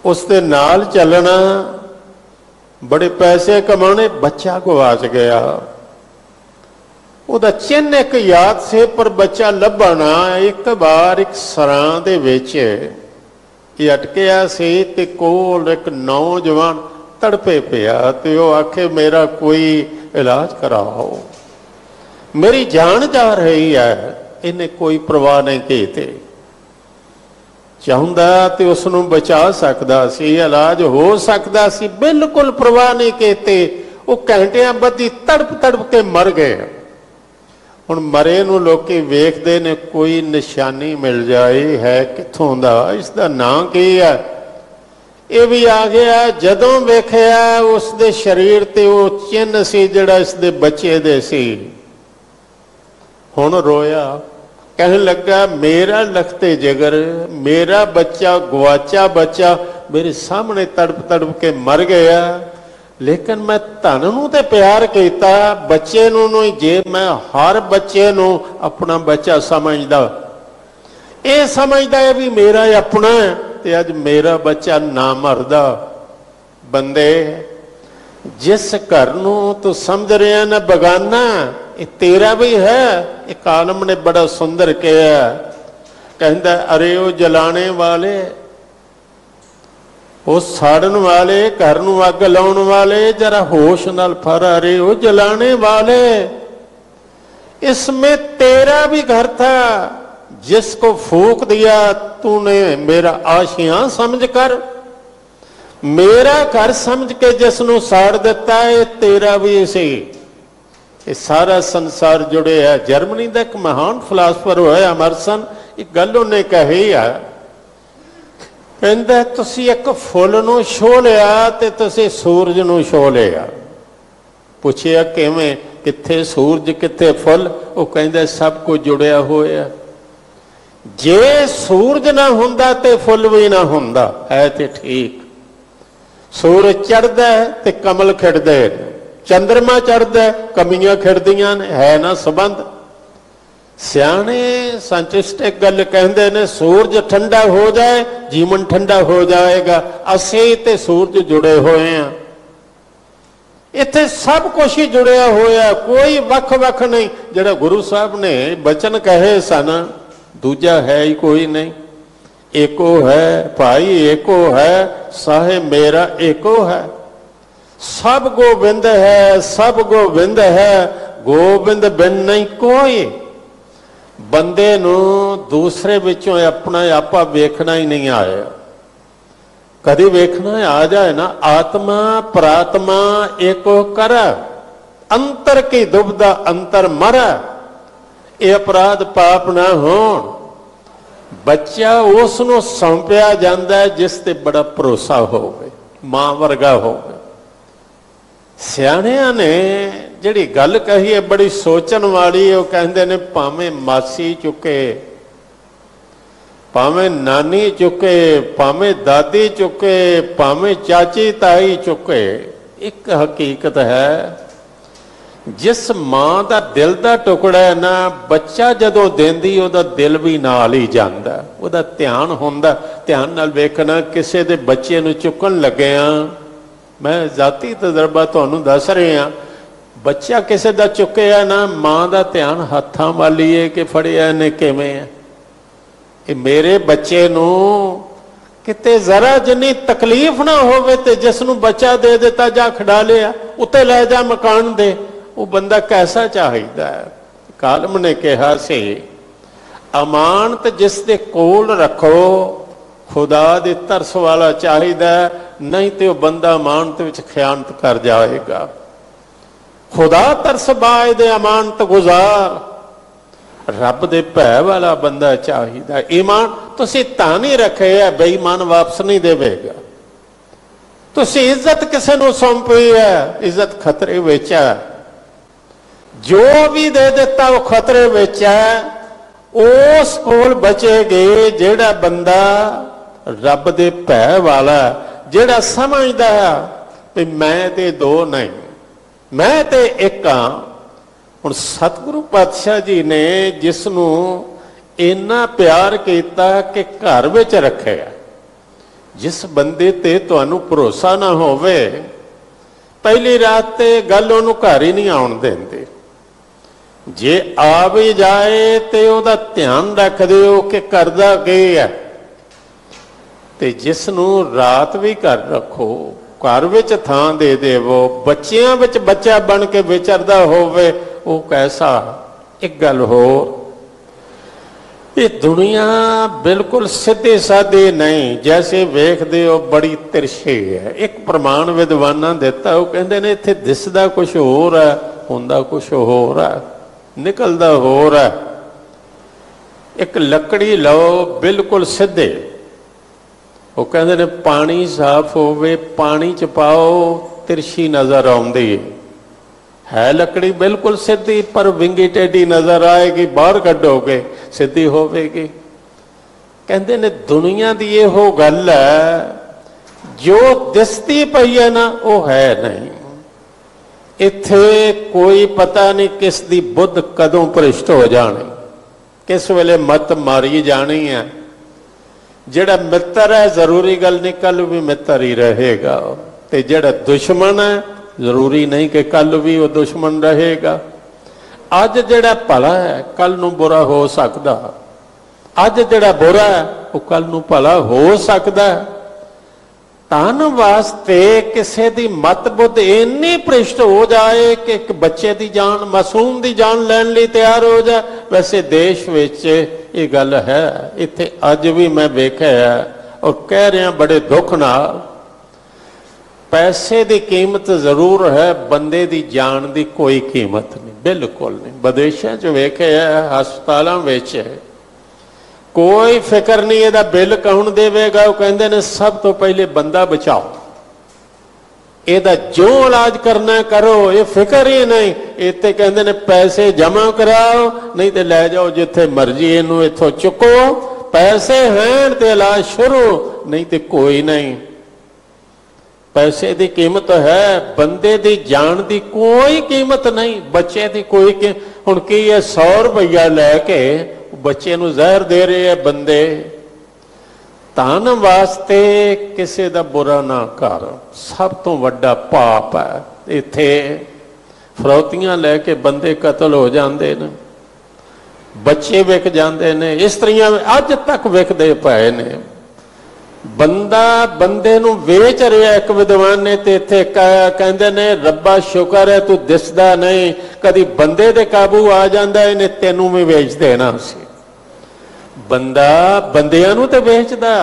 उसके नाल चलना, बड़े पैसे कमाने। बच्चा गुआच गया। उहदा चिन्ह एक याद से पर बच्चा लभना। एक बार एक सरां दे विच अटकिया सी ते कोल एक नौजवान तड़पे पिया ते वो आखे मेरा कोई इलाज कराओ, मेरी जान जा रही है। इन्हें कोई परवाह नहीं की। चाहुंदा ते उसनूं बचा सकदा सी, इलाज हो सकदा सी, बिल्कुल परवाह नहीं की। वो घंटियां बदी तड़प तड़प के मर गए। हुण मरे नूं लोकी वेखदे ने कोई निशानी मिल जाए है कित्थों दा, इसदा नाम की है। ये भी आ गया। जदों वेखिया उसदे शरीर ते वो चिन्ह सी जिहड़ा इसदे बच्चे दे सी। हुण रोया, कहने लगा मेरा लखते जिगर, मेरा बच्चा गुआचा बच्चा मेरे सामने तड़प तड़प के मर गया। लेकिन मैं धन नूं ते प्यार किया, बच्चे नूं नहीं। जे मैं हर बच्चे नूं अपना बच्चा समझदा, ये समझदा है भी मेरा अपना है, ते अज मेरा बच्चा ना मरदा। बंदे जिस घर नूं तू समझ रहा ना बगाना, ये तेरा भी है। एक आलम ने बड़ा सुंदर कहा, कहता अरे वो जलाने वाले, वो साड़न वाले, घर नूं अग लाउण वाले, जरा होश नाल फर। अरे वो जलाने वाले, इसमें तेरा भी घर था। जिसको फूक दिया तूने मेरा आशियां समझ कर, मेरा घर समझ के जिसनों साड़ दिता है तेरा भी सी। ये सारा संसार जुड़े है। जर्मनी का एक महान फिलासफर होया एमरसन, एक गल उन्हें कही है, कहंदा तुसी एक फुल नूं छोह लिया ते तुसी सूरज नूं छोह लिया। पुछिया किवें, कित्थे सूरज कित्थे फुल? वो कहंदा सब कुछ जुड़िया होया। जे सूरज ना हुंदा ते फुल भी ना हुंदा है ते ठीक। सूरज चढ़दा है ते कमल खिड़दे, चंद्रमा चढ़दा है कमियां खिड़दियां ने, है ना संबंध। सियाने साइंटिस्ट एक गल कहंदे ने, सूरज ठंडा हो जाए जीवन ठंडा हो जाएगा। असीं ते सूरज जुड़े हुए हैं। इत्थे सब कुछ ही जुड़िया होया, कोई वख वख नहीं। जिहड़ा गुरु साहब ने बचन कहे सन, दूजा है ही कोई नहीं। एको है भाई, एको है साहेब मेरा एको है। सब गोबिंद है, सब गोबिंद है, गोबिंद बिन नहीं कोई। बंदे नू दूसरे विचों अपना आपा वेखना ही नहीं आया। कदी वेखना आ जाए ना, आत्मा प्रात्मा एको कर, अंतर की दुबदा अंतर मर, ये अपराध पाप ना होण। बच्चा उसनों सौंपिया जाता है जिस ते बड़ा भरोसा होवे, मां वर्गा होवे। सियाणियां ने जिहड़ी गल कही है बड़ी सोचण वाली है। वो कहंदे ने भावें मासी चुके, भावें नानी चुके, भावें दादी चुके, भावें चाची ताई चुके, एक हकीकत है जिस मां का दिल का टुकड़ा है ना, बच्चा जदों देंदी उहदा दिल भी नाल ही जांदा, उहदा ध्यान हुंदा। ध्यान नाल वेखना, किसी दे बच्चे नूं चुकण लग्या, मैं जाती तजर्बा तुहानूं दस रहा, बच्चा किसी का चुकिया ना, मां का ध्यान हत्थां वाली है कि फड़िया इहने किवें है। ये मेरे बच्चे नूं किते जरा जिन्नी तकलीफ ना होवे ते जिसनूं बच्चा दे दिता जा खड़ा लिया, उत्ते लै जा मकान दे, वो बंदा कैसा चाहिदा है। कालम ने कहा सी अमानत जिस दे कोल रखो, खुदा दे तरस वाला चाहिदा, नहीं तो बंदा अमानत विच खयानत कर जाएगा। खुदा तरस बाए दे अमानत गुजार, रब दे भै वाला बंदा चाहिदा। ईमान तुसीं तां नहीं रखे है, बेईमान वापस नहीं देवेगा। तुसीं इज्जत किसे नूं सौंपी है, इज्जत खतरे विच है। जो भी दे दिता वो खतरे विच है। उस कोल बचेगे जेड़ा बंदा रब दे भै वाला, जेड़ा समझदा है भी मैं ते दो नहीं, मैं ते एक हाँ। हुण सतगुरु पातशाह जी ने जिसनूं इन्ना प्यार किया कि घर विच रखिया, जिस बंदे ते तुहानूं भरोसा ना होवे, पहली रात ते गल उहनूं घर ही नहीं आउण देंदे। जे आ भी जाए तो उहदा ध्यान रख दिओ कि करदा की है। ते जिसनूं रात भी घर रखो, घर विच थां दे देवो, बच्चियां विच बच्चा बन के विचरदा होवे, वो कैसा। एक गल होर, ये दुनिया बिल्कुल सीधी सादी नहीं, जैसे वेखदे हो बड़ी तिरछी है। एक प्रमाण विद्वानां दिता, वो कहंदे ने इत्थे दिसदा कुछ होर है, हुंदा कुछ होर है, निकलदा होर है। एक लकड़ी लो बिल्कुल सीधे, वो कहंदे ने पानी साफ होवे, पानी च पाओ तिरछी नजर आउंदी है। लकड़ी बिल्कुल सीधी पर विंगी टेढ़ी नजर आएगी, बाहर कढोगे सीधी होवेगी। कहंदे ने दुनिया दी इहो गल है, जो दिसदी पई है ना वो है नहीं। इत्थे कोई पता नहीं किस दी बुद्ध कदों भ्रिष्ट हो जानी, किस वेले मत मारी जानी है। जेड़ा मित्र है जरूरी गल नहीं कल भी मित्र ही रहेगा, ते जेड़ा दुश्मन है जरूरी नहीं कि कल भी वो दुश्मन रहेगा। अज जेड़ा भला है कल नूं बुरा हो सकदा, अज जेड़ा बुरा है वो कल नूं भला हो सकदा है। धन वास्ते किसी की मत बुद्ध इन्नी भ्रिष्ट हो जाए कि एक बच्चे की जान, मासूम की जान लैन लई तैयार हो जाए। वैसे देश विच ये गल है, इत्थे अज भी मैं वेखिया और कह रहा बड़े दुख नाल, पैसे की कीमत जरूर है, बंदे की जान की कोई कीमत नहीं, बिल्कुल नहीं। विदेशों च वेखिया हस्पतालों विच कोई फिक्र नहीं, ਇਹਦਾ बिल कौन देवेगा, वो कहते हैं सब तो पहले बंदा बचाओ, ਇਹਦਾ जो इलाज करना करो, ये फिक्र ही नहीं। इत्थे कहते हैं पैसे जमा कराओ, नहीं तो लै जाओ जिथे मर्जी, इनू इथों चुको, पैसे हैं तो इलाज शुरू, नहीं तो कोई नहीं। पैसे की कीमत है, बंदे की जान की कोई कीमत नहीं, बच्चे की कोई हुण की है 100 रुपया लैके बच्चे नूं जहर दे रहे हैं बंदे। धन वास्ते किसी का बुरा ना कर, सब तो वड्डा पाप है। इत्थे फरौतियां लैके बंदे कतल हो जाते हैं, ਬੱਚੇ ਵਿਕ ਜਾਂਦੇ ਨੇ, ਇਸਤਰੀਆਂ ਅੱਜ ਤੱਕ ਵਿਕਦੇ ਪਏ ਨੇ। ਬੰਦਾ ਬੰਦੇ ਨੂੰ ਵੇਚ ਰਿਹਾ। ਇੱਕ ਵਿਦਵਾਨ ਨੇ ਤੇ ਇੱਥੇ ਕਹਿੰਦੇ ਨੇ, ਰੱਬਾ ਸ਼ੁਕਰ ਹੈ ਤੂੰ ਦਿਸਦਾ ਨਹੀਂ, ਕਦੀ ਬੰਦੇ ਦੇ ਕਾਬੂ ਆ ਜਾਂਦਾ ਇਹਨੇ ਤੈਨੂੰ ਵੀ ਵੇਚ ਦੇਣਾ ਸੀ। ਬੰਦਾ ਬੰਦਿਆਂ ਨੂੰ ਤੇ ਵੇਚਦਾ।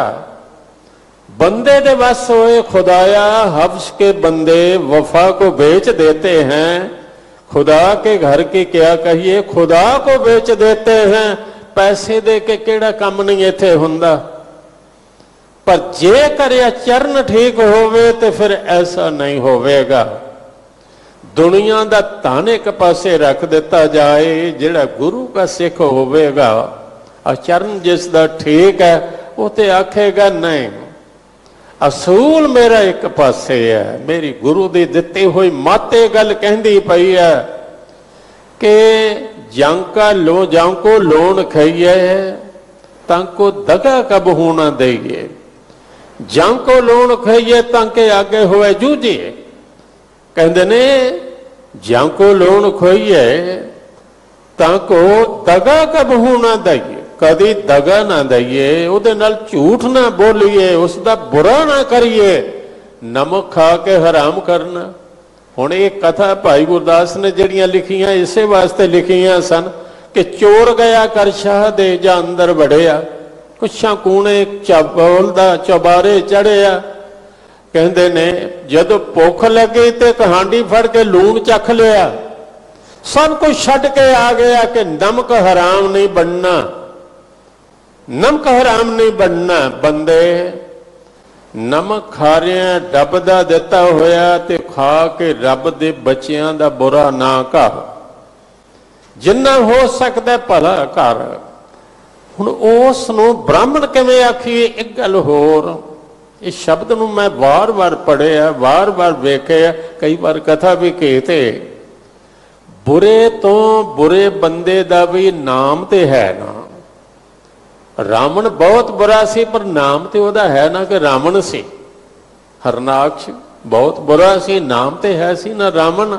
बंदे दे बस होए खुदाया हफ्स के बंदे वफा को बेच देते हैं। खुदा के घर की क्या कहिए, खुदा को बेच देते हैं। पैसे दे के केड़ा काम नहीं इत्थे हुंदा। पर जे करिया चरण ठीक होवे तो फिर ऐसा नहीं होवेगा। दुनिया दा धन एक पासे रख दिता जाए, जिहड़ा गुरु का सिख होवेगा, चरण जिसदा ठीक है वो तो आखेगा नहीं असूल मेरा एक पासे है। मेरी गुरु की दिती हुई माते गल कहती पई है कि जांका लो जांको लोन खाइए तांको दगा कब होना दईए, जांको लोन खाइए तांके आगे होए जूझिए। कहते ने जांको लोन खाइए तांको दगा कब होना दईए, कदी दगा ना दईए, उहदे नाल झूठ ना बोलीए, उसका बुरा ना करिए। नमक खा के हराम करना। हुण ये कथा भाई गुरदास ने जड़ियां लिखियां इसे वास्ते लिखियां सन कि चोर गया कर शाह दे जा अंदर वड़िया, कुछां कूणे बोलदा चौबारे चढ़िया। कहंदे ने जदों भुख लगी तो कहांडी फड़ के लूण चख लिया, सब कुछ छड्ड के आ गया कि नमक हराम नहीं बनना, नमक हराम नहीं बनना। बंदे नमक खा रहे डब दा दिता होया ते खा के रब दे बच्चियां दा बुरा ना कर, जिन्ना हो सकता भला कर। हुण उस नूं ब्राह्मण किवें आखीए? एक गल होर, इस शब्द नूं मैं बार बार पढ़िया, बार बार वेखिया, कई बार कथा भी कीते। बुरे तो बुरे बंदे दा भी नाम ते है ना। रावण बहुत बुरा सी पर नाम तो वह है ना कि रावण सी। हरनाक्ष बहुत बुरा सी, नाम तो है सी ना रावण।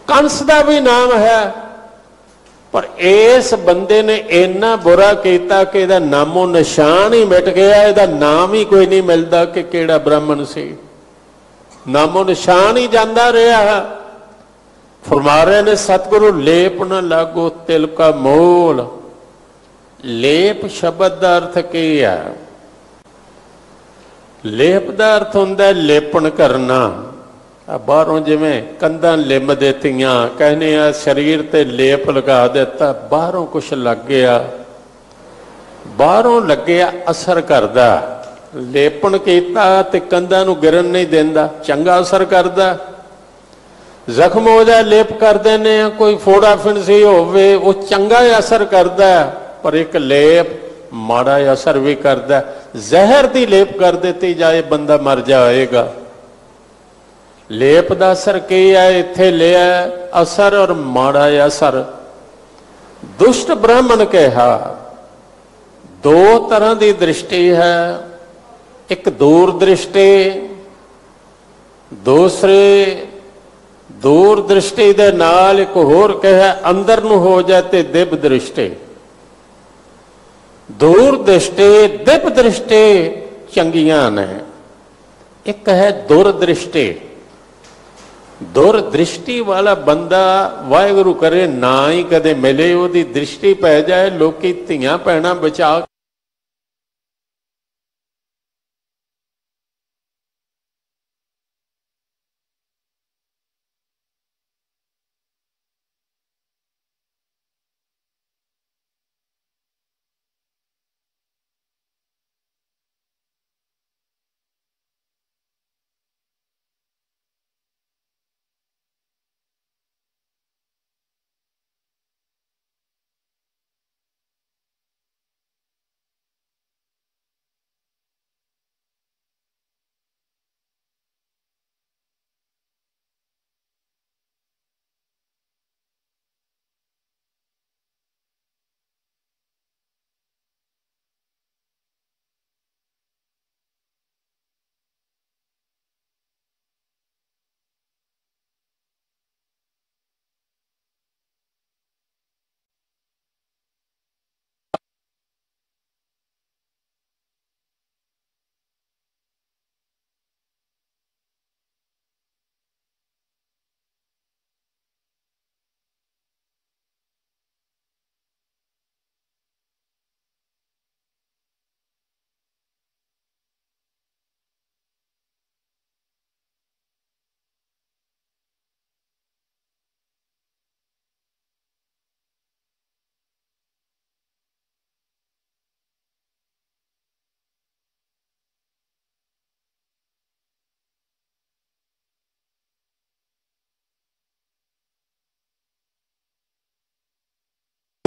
कंस का भी नाम है पर इस बंदे ने इन्ना बुरा किया कि इसका नामो निशान ही मिट गया। इसका नाम ही कोई नहीं मिलता कि केड़ा ब्राह्मण सी, नामो निशान ही जाता रहा। फरमा रहे ने सतगुरु लेप न लागो तिल का मोल। लेप शब्द का अर्थ की है? लेप का अर्थ होंदा लेपन करना। बाहरों जिमें कंधां लिम देतियां, कहने शरीर ते लेप लगा दिता, बाहरों कुछ लग गया, बाहरों लग्या असर करदा। लेपन किया तो कंधां नूं गिरन नहीं देंदा, चंगा असर करदा। जख्म हो जाए लेप कर देने, कोई फोड़ा फिणसी होवे वो चंगा असर करदा, पर एक लेप माड़ा असर भी करता। जहर की लेप कर देती जाए बंदा मर जाएगा। लेप का असर की है? इत्थे लिया असर और माड़ा असर। दुष्ट ब्राह्मण कहा दो तरह की दृष्टि है, एक दूर दृष्टि, दूसरी दूर दृष्टि दे नाल एक होर कहा अंदर नूं हो जाए ते दिव्य दृष्टि। दूर दृष्टि दिव्य दृष्टि चंगियां ने, एक है दुरदृष्टि। दुरदृष्टि वाला बंदा वाहिगुरु करे ना ही कदे मिले, उसकी दृष्टि पै जाए, लोकी धियां भैणां बचा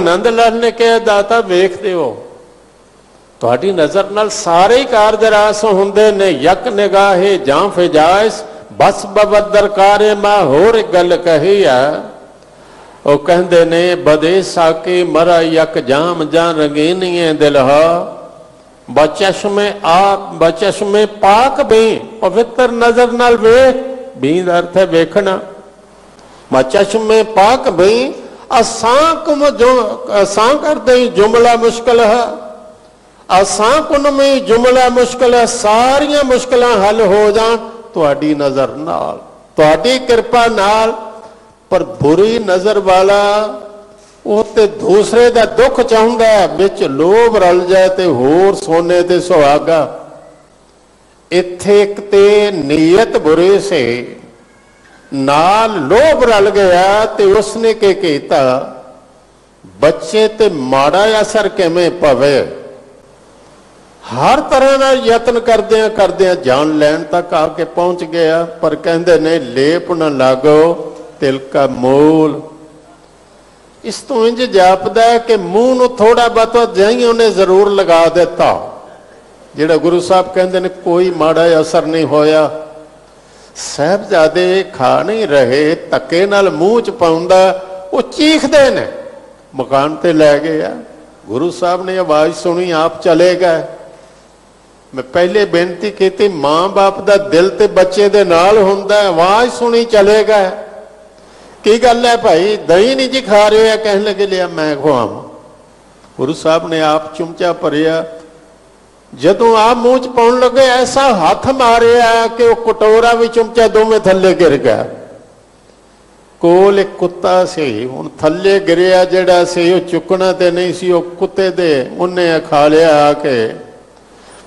ਨੰਦ ਲਾਲ ਨੇ ਕਿਹਾ ਦਾਤਾ ਵੇਖਦੇ ਹੋ ਤੁਹਾਡੀ ਨਜ਼ਰ ਨਾਲ ਸਾਰੇ ਹੀ ਕਾਰਜ ਰਾਸ ਹੁੰਦੇ ਨੇ, ਯਕ ਨਿਗਾਹੇ ਜਾਂ ਫਿਜਾਇਸ ਬਸ ਬਵਦਰ ਕਾਰੇ। ਮੈਂ ਹੋਰ ਇੱਕ ਗੱਲ ਕਹੀ ਆ, ਉਹ ਕਹਿੰਦੇ ਨੇ ਬਦੇ ਸਾਕੇ ਮਰਾ ਯਕ ਜਾਮ ਜਾਂ ਰੰਗੀਨੀਏ ਦਿਲਹਾ ਬਚਸ਼ਮੇ ਆਪ ਬਚਸ਼ਮੇ ਪਾਕ ਵੀ ਪਵਿੱਤਰ ਨਜ਼ਰ ਨਾਲ ਵੇਖ। ਵੀ ਦਾ ਅਰਥ ਹੈ ਵੇਖਣਾ। ਬਚਸ਼ਮੇ ਪਾਕ ਵੀ ਅਸਾਂ ਕੁਮ ਜੋ ਅਸਾਂ ਕਰਦੇ ਜੁਮਲਾ ਮੁਸ਼ਕਿਲ ਹੈ, ਅਸਾਂ ਕੁਨ ਮੇਂ ਜੁਮਲਾ ਮੁਸ਼ਕਿਲ ਹੈ। ਸਾਰੀਆਂ ਮੁਸ਼ਕਿਲਾਂ ਹੱਲ ਹੋ ਜਾਣ ਤੁਹਾਡੀ ਨਜ਼ਰ ਨਾਲ, ਤੁਹਾਡੀ ਕਿਰਪਾ ਨਾਲ। ਪਰ ਬੁਰੀ ਨਜ਼ਰ ਵਾਲਾ ਉਹ ਤੇ ਦੂਸਰੇ ਦਾ ਦੁੱਖ ਚਾਹੁੰਦਾ ਹੈ, ਵਿੱਚ ਲੋਭ ਰਲ ਜਾਏ ਤੇ ਹੋਰ ਸੋਨੇ ਤੇ ਸੁਹਾਗਾ। ਇੱਥੇ ਇੱਕ ਤੇ ਨੀਅਤ ਬੁਰੀ ਸੀ, ਨਾਲ ਲੋਭ ਰਲ ਗਿਆ ਤੇ ਉਸਨੇ ਕੀ ਕੀਤਾ, ਬੱਚੇ ਤੇ ਮਾੜਾ ਅਸਰ ਕਿਵੇਂ ਪਵੇ। ਹਰ ਤਰ੍ਹਾਂ ਦਾ ਯਤਨ ਕਰਦਿਆਂ ਜਾਨ ਲੈਣ ਤੱਕ ਆ ਕੇ ਪਹੁੰਚ ਗਿਆ। ਪਰ ਕਹਿੰਦੇ ਨੇ ਲੇਪ ਨਾ ਲਾਗੋ ਤਿਲ ਕਾ ਮੂਲ। ਇਸ ਤੋਂ ਇੰਜ ਜਾਪਦਾ ਹੈ ਕਿ ਮੂੰਹ ਨੂੰ ਥੋੜਾ ਬਹੁਤਾ ਜਾਈ ਉਹਨੇ ਜ਼ਰੂਰ ਲਗਾ ਦਿੱਤਾ। ਜਿਹੜਾ ਗੁਰੂ ਸਾਹਿਬ ਕਹਿੰਦੇ ਨੇ ਕੋਈ ਮਾੜਾ ਅਸਰ ਨਹੀਂ ਹੋਇਆ। ਸਾਹਿਬਜ਼ਾਦੇ ਖਾ ਨਹੀਂ ਰਹੇ, ਧੱਕੇ ਨਾਲ ਮੂੰਹ ਚ ਪਾਉਂਦਾ, ਉਹ ਚੀਖਦੇ ਨੇ। ਮਕਾਨ ਤੇ ਲੈ ਗਏ ਆ, ਗੁਰੂ ਸਾਹਿਬ ਨੇ ਆਵਾਜ਼ ਸੁਣੀ, ਆਪ ਚਲੇ ਗਏ। ਮੈਂ ਪਹਿਲੇ ਬੇਨਤੀ ਕੀਤੀ, ਮਾਂ ਬਾਪ ਦਾ ਦਿਲ ਤੇ ਬੱਚੇ ਦੇ ਨਾਲ ਹੁੰਦਾ, ਆਵਾਜ਼ ਸੁਣੀ ਚਲੇ ਗਏ। ਕੀ ਗੱਲ ਹੈ ਭਾਈ, ਦਹੀਂ ਨਹੀਂ ਜੀ ਖਾ ਰਹੇ ਆ? ਕਹਿਣ ਲੱਗੇ ਲਿਆ ਮੈਂ ਖਵਾਵਾਂ। ਗੁਰੂ ਸਾਹਿਬ ਨੇ ਆਪ ਚੁੰਮਚਾ ਭਰਿਆ, ਜਦੋਂ ਆਪ ਮੂੰਹ ਚ ਪਾਉਣ ਲੱਗੇ ਐਸਾ ਹੱਥ ਮਾਰਿਆ ਕਿ ਉਹ ਕਟੋਰਾ ਵੀ ਚੁੰਮਚਾ ਦੋਵੇਂ ਥੱਲੇ ਗਿਰ ਗਿਆ। ਕੋਲ ਇੱਕ ਕੁੱਤਾ ਸੀ, ਹੁਣ ਥੱਲੇ ਗਿਰਿਆ ਜਿਹੜਾ ਸੀ ਉਹ ਚੁੱਕਣਾ ਤੇ ਨਹੀਂ ਸੀ, ਉਹ ਕੁੱਤੇ ਦੇ ਉਹਨੇ ਖਾ ਲਿਆ ਆ ਕੇ।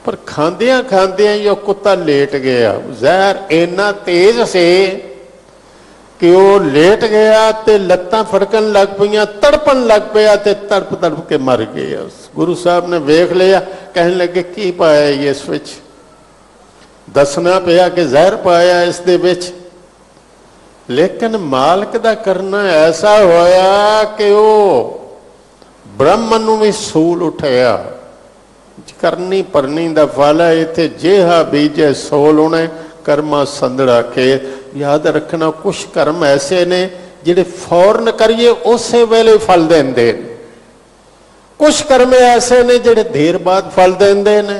ਪਰ ਖਾਂਦਿਆਂ ਹੀ ਉਹ ਕੁੱਤਾ ਲੇਟ ਗਿਆ। ਜ਼ਹਿਰ ਇੰਨਾ ਤੇਜ਼ ਸੀ ਕਿ ਉਹ ਲੇਟ ਗਿਆ ਤੇ ਲੱਤਾਂ ਫੜਕਣ ਲੱਗ ਪਈਆਂ, ਤੜਪਣ ਲੱਗ ਪਿਆ ਤੇ ਤੜਪ ਕੇ ਮਰ ਗਿਆ। ਗੁਰੂ ਸਾਹਿਬ ਨੇ ਵੇਖ ਲਿਆ, ਕਹਿਣ ਲੱਗੇ ਕੀ ਪਾਇਆ ਇਸ ਵਿੱਚ? ਦੱਸਣਾ ਪਿਆ ਕਿ ਜ਼ਹਿਰ ਪਾਇਆ ਇਸ ਦੇ ਵਿੱਚ। ਲੇਕਿਨ ਮਾਲਕ ਦਾ ਕਰਨਾ ਐਸਾ ਹੋਇਆ ਕਿ ਉਹ ਬ੍ਰਹਮਣ ਨੂੰ ਵੀ ਸੂਲ ਉਠਿਆ। ਕਰਨੀ ਭਰਨੀ ਦਾ ਫਲ ਹੈ। ਇੱਥੇ ਜਿਹਾ ਬੀਜੇ ਸੋਲ ਹੋਣੇ, ਕਰਮਾ ਸੰਦੜਾ ਖੇਤ। ਯਾਦ ਰੱਖਣਾ, ਕੁਛ ਕਰਮ ਐਸੇ ਨੇ ਜਿਹੜੇ ਫੌਰਨ ਕਰੀਏ ਉਸੇ ਵੇਲੇ ਫਲ ਦਿੰਦੇ ਨੇ, ਕੁਛ ਕਰਮ ਐਸੇ ਨੇ ਜਿਹੜੇ ਦੇਰ ਬਾਅਦ ਫਲ ਦਿੰਦੇ ਨੇ।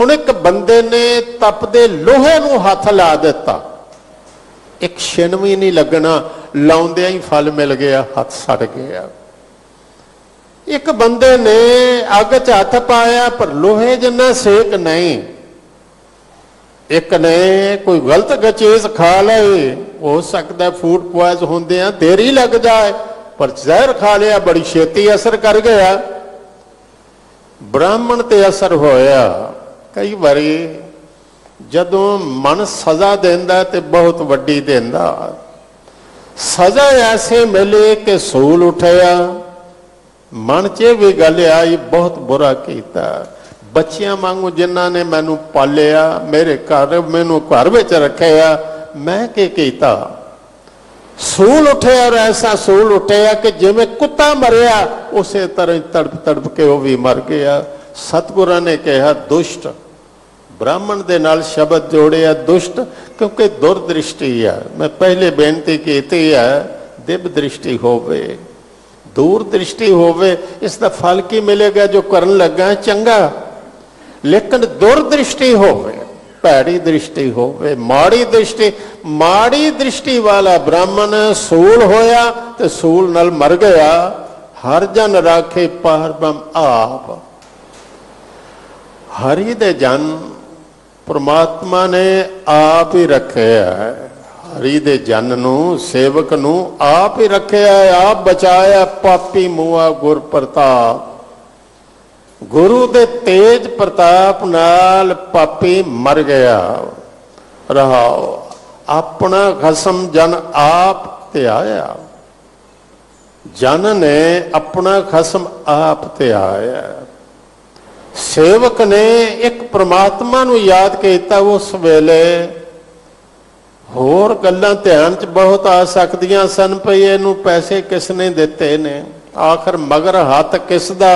ਹੁਣ ਇੱਕ ਬੰਦੇ ਨੇ ਤਪਦੇ ਲੋਹੇ ਨੂੰ ਹੱਥ ਲਾ ਦਿੱਤਾ, ਇੱਕ ਛਿਣ ਵੀ ਨਹੀਂ ਲੱਗਣਾ, ਲਾਉਂਦਿਆਂ ਹੀ ਫਲ ਮਿਲ ਗਿਆ, ਹੱਥ ਸੜ ਗਿਆ। ਇੱਕ ਬੰਦੇ ਨੇ ਅੱਗ 'ਚ ਹੱਥ ਪਾਇਆ ਪਰ ਲੋਹੇ ਜਿੰਨਾ ਸੇਕ ਨਹੀਂ। ਇੱਕ ਨੇ ਕੋਈ ਗਲਤ ਚੀਜ਼ ਖਾ ਲਈ, ਹੋ ਸਕਦਾ ਫੂਡ ਪੁਆਇਜ਼ਨ ਹੁੰਦਿਆਂ ਦੇਰੀ ਲੱਗ ਜਾਏ, ਪਰ ਜ਼ਹਿਰ ਖਾ ਲਿਆ ਬੜੀ ਛੇਤੀ ਅਸਰ ਕਰ ਗਿਆ। ਬ੍ਰਾਹਮਣ ਤੇ ਅਸਰ ਹੋਇਆ। ਕਈ ਵਾਰੀ ਜਦੋਂ ਮਨ ਸਜ਼ਾ ਦਿੰਦਾ ਤੇ ਬਹੁਤ ਵੱਡੀ ਦਿੰਦਾ। ਸਜ਼ਾ ਐਸੇ ਮਿਲੇ ਕਿ ਸੂਲ ਉਠਿਆ, ਮਨ 'ਚ ਵੀ ਗੱਲ ਆਈ ਬਹੁਤ ਬੁਰਾ ਕੀਤਾ। ਬੱਚਿਆਂ ਵਾਂਗੂ ਜਿਨ੍ਹਾਂ ਨੇ ਮੈਨੂੰ ਪਾਲਿਆ, ਮੇਰੇ ਘਰ ਮੈਨੂੰ ਘਰ ਵਿੱਚ ਰੱਖਿਆ, ਮੈਂ ਕੀ ਕੀਤਾ? ਸੂਲ ਉੱਠਿਆ ਔਰ ਐਸਾ ਸੂਲ ਉੱਠਿਆ ਕਿ ਜਿਵੇਂ ਕੁੱਤਾ ਮਰਿਆ ਉਸੇ ਤਰ੍ਹਾਂ ਤੜਪ ਕੇ ਉਹ ਵੀ ਮਰ ਗਿਆ। ਸਤਿਗੁਰਾਂ ਨੇ ਕਿਹਾ ਦੁਸ਼ਟ, ਬ੍ਰਾਹਮਣ ਦੇ ਨਾਲ ਸ਼ਬਦ ਜੋੜਿਆ ਦੁਸ਼ਟ, ਕਿਉਂਕਿ ਦੁਰਦ੍ਰਿਸ਼ਟੀ ਆ। ਮੈਂ ਪਹਿਲੇ ਬੇਨਤੀ ਕੀਤੀ ਹੈ, ਦਿਵ ਦ੍ਰਿਸ਼ਟੀ ਹੋਵੇ, ਦੂਰ ਦ੍ਰਿਸ਼ਟੀ ਹੋਵੇ, ਇਸ ਦਾ ਫਲ ਕੀ ਮਿਲੇਗਾ? ਜੋ ਕਰਨ ਲੱਗਾ ਚੰਗਾ। ਲੇਕਿਨ ਦੁਰਦ੍ਰਿਸ਼ਟੀ ਹੋਵੇ, ਭੈੜੀ ਦ੍ਰਿਸ਼ਟੀ ਹੋਵੇ, ਮਾੜੀ ਦ੍ਰਿਸ਼ਟੀ ਵਾਲਾ ਬ੍ਰਾਹਮਣ ਸੂਲ ਹੋਇਆ ਤੇ ਸੂਲ ਨਾਲ ਮਰ ਗਿਆ। ਹਰ ਜਨ ਰਾਖੇ ਪਾਰ ਬ੍ਰਹਮ ਆਪ। ਹਰੀ ਦੇ ਜਨ ਪ੍ਰਮਾਤਮਾ ਨੇ ਆਪ ਹੀ ਰੱਖਿਆ ਹੈ। ਹਰੀ ਦੇ ਜਨ ਨੂੰ, ਸੇਵਕ ਨੂੰ ਆਪ ਹੀ ਰੱਖਿਆ, ਆਪ ਬਚਾਇਆ। ਪਾਪੀ ਮੂਆ ਗੁਰ ਪ੍ਰਤਾਪ। ਗੁਰੂ ਦੇ ਤੇਜ ਪ੍ਰਤਾਪ ਨਾਲ ਪਾਪੀ ਮਰ ਗਿਆ। ਰਹਾਓ ਆਪਣਾ ਖਸਮ ਜਨ ਆਪ ਧਿਆਇਆ। ਜਨ ਨੇ ਆਪਣਾ ਖਸਮ ਆਪ ਧਿਆਇਆ। ਸੇਵਕ ਨੇ ਇੱਕ ਪ੍ਰਮਾਤਮਾ ਨੂੰ ਯਾਦ ਕੀਤਾ। ਉਸ ਵੇਲੇ ਹੋਰ ਗੱਲਾਂ ਧਿਆਨ 'ਚ ਬਹੁਤ ਆ ਸਕਦੀਆਂ ਸਨ, ਪਈ ਇਹਨੂੰ ਪੈਸੇ ਕਿਸ ਨੇ ਦਿੱਤੇ ਨੇ, आखिर मगर हथ किसदा।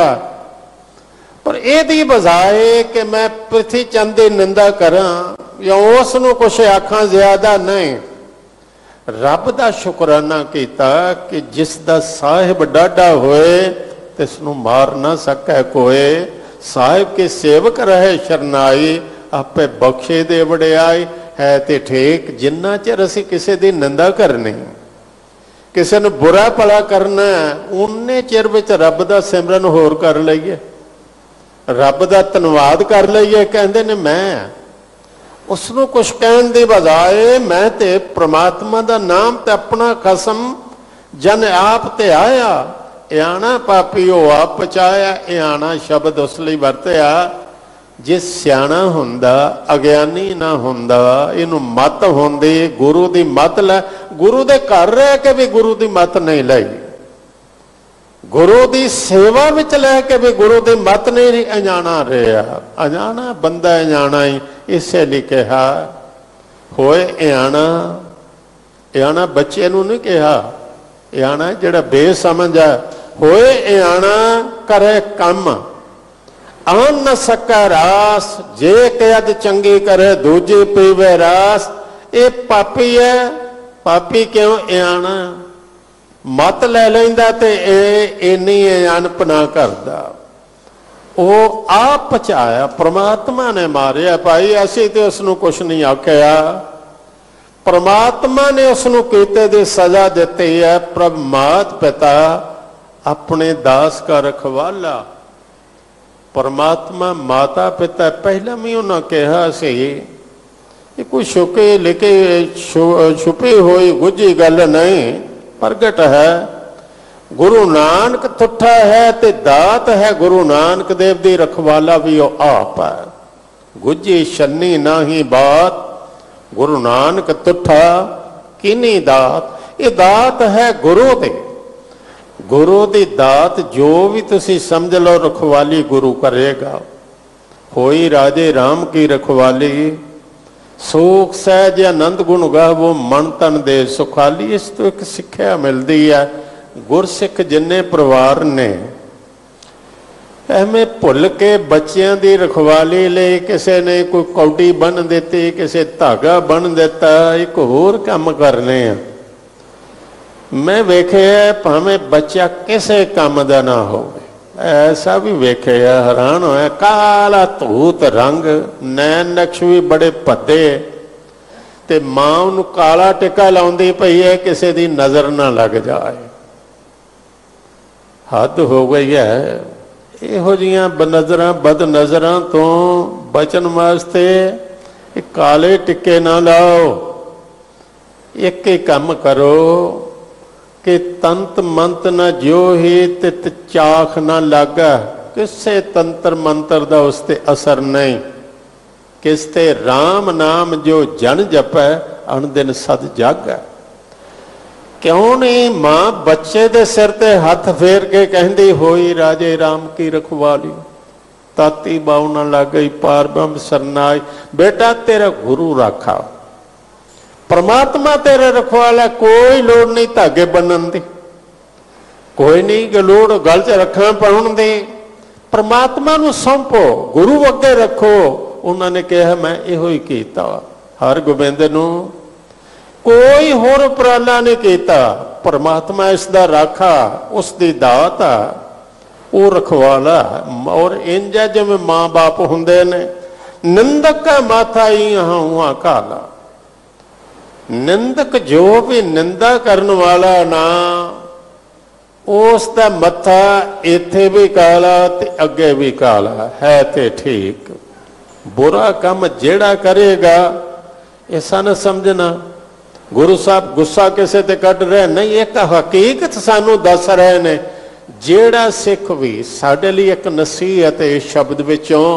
पर यदी बजाए कि मैं पृथ्वी चंद की निंदा करा या उसनों कुछ आखा ज्यादा नहीं, रब का शुकराना किया कि जिसका साहिब डाढ़ा होए तिसनों मार ना सके कोई। साहिब के सेवक रहे शरनाई आपे बख्शे दे वड़ियाई है ते ठीक। जिन्ना चिर असीं किसी की निंदा करनी, किसी ने बुरा भला करना, उन्ने चिर विच रब का सिमरन होर कर लईए, रब का धन्नवाद कर लईए। कहते ने मैं उसनों कुछ कहने की बजाए मैं ते परमात्मा का नाम ते अपना कसम जन आप ते आया। आना पापी हो आप पचाया, आना शब्द उस लिए वरत्या जे सियाणा हुंदा अग्यानी ना हुंदा, इनू मत होंदी गुरु की मत लै। गुरु दे घर रह के भी गुरु की मत नहीं लाई, गुरु की सेवा विच लैके भी गुरु की मत नहीं अजाना रहा। अजाना बंदा अजाना ही, इसे लिए कहा होए अयाना। अयाना बच्चे नूं नहीं कहा, अयाना जिहड़ा बेसमझ है। होए अयाना करे कम आन न सका रास, जे कद चंगी करे दूजी पीवे रास। ये पापी है, पापी क्यों अयाना मत लै लैंदा ते इन्नी अनपना करदा। वो आप पचाया, परमात्मा ने मारिया भाई, असी तो उसनों कुछ नहीं आख्या, परमात्मा ने उसनों कीते दी सजा दी है। प्रभ मात पिता अपने दास का रखवाला। परमात्मा माता पिता पहले भी उन्होंने कहा सी, कोई छुपे लिखे छुपी हुई गुझी गल नहीं, प्रगट है। गुरु नानक तुठा है ते दात है, गुरु नानक देव दी रखवाला भी वो आप है। गुझी छन्नी ना ही बात, गुरु नानक तुठा किनी दात। ये दात है गुरु दे, गुरु दी दात जो भी तुसी समझ लो रखवाली गुरु करेगा। होई राजे राम की रखवाली, सुख सहज आनंद गुण गा वो मन तन दे सुखाली। इस तो एक सिक्ख्या मिलती है, गुरसिख जिन्ने परिवार ने एवें भुल के बच्चों की रखवाली ले किसी ने कोई कौडी बन दी, किसी धागा बन दिता, एक होर काम करने। मैं वेखे भावें बच्चा किसी काम का ना हो, ऐसा भी वेखे हैरान होया। काला धूत रंग, नैन नक्श भी बड़े भद्दे, ते मां उन्होंने काला टिका लाउंदी पई है किसी की नज़र ना लग जाए। हद हो गई है। इहो जिहियां बनज़रां बद नज़रां तो बचन वास्ते काले टिक्के ना लाओ, एक ही काम करो कि तंत मंत न जो ही तित चाख न लागा। किसे तंत्र मंत्र का उसते असर नहीं, किसते राम नाम जो जन जपै अणदिन सद जागा। क्यों नहीं मां बच्चे दे सिर ते हथ फेर के कहती होई राजे राम की रखवाली, ताती बाऊ न लग गई पार ब्रह्म सरनाई। बेटा तेरा गुरु राखा, परमात्मा तेरे रखवाला, कोई लोड़ नहीं धागे बनन दी, कोई नहीं लोड़ गल च रखना पाउण दी। परमात्मा नूं सौंपो, गुरु अगे रखो। उन्होंने कहा मैं इहो ही कीता। हर गोबिंद नूं कोई होर उपराला नहीं किया, परमात्मा इसका राखा, उसकी दात आ, वो रखवाला। और इंज जिवें माँ बाप हुंदे ने, निंदक का माथा ही हाँ काला। निंदक जो भी निंदा करने वाला ना, उसका मत्था इत्थे भी काला ते अगे भी काला है। ते ठीक बुरा काम जेड़ा करेगा ऐसा न समझना गुरु साहब गुस्सा किसी ते कट रहे नहीं, एक हकीकत सानू दस रहे ने। जेड़ा सिख भी साडे लिए एक नसीहत इस शब्द विचों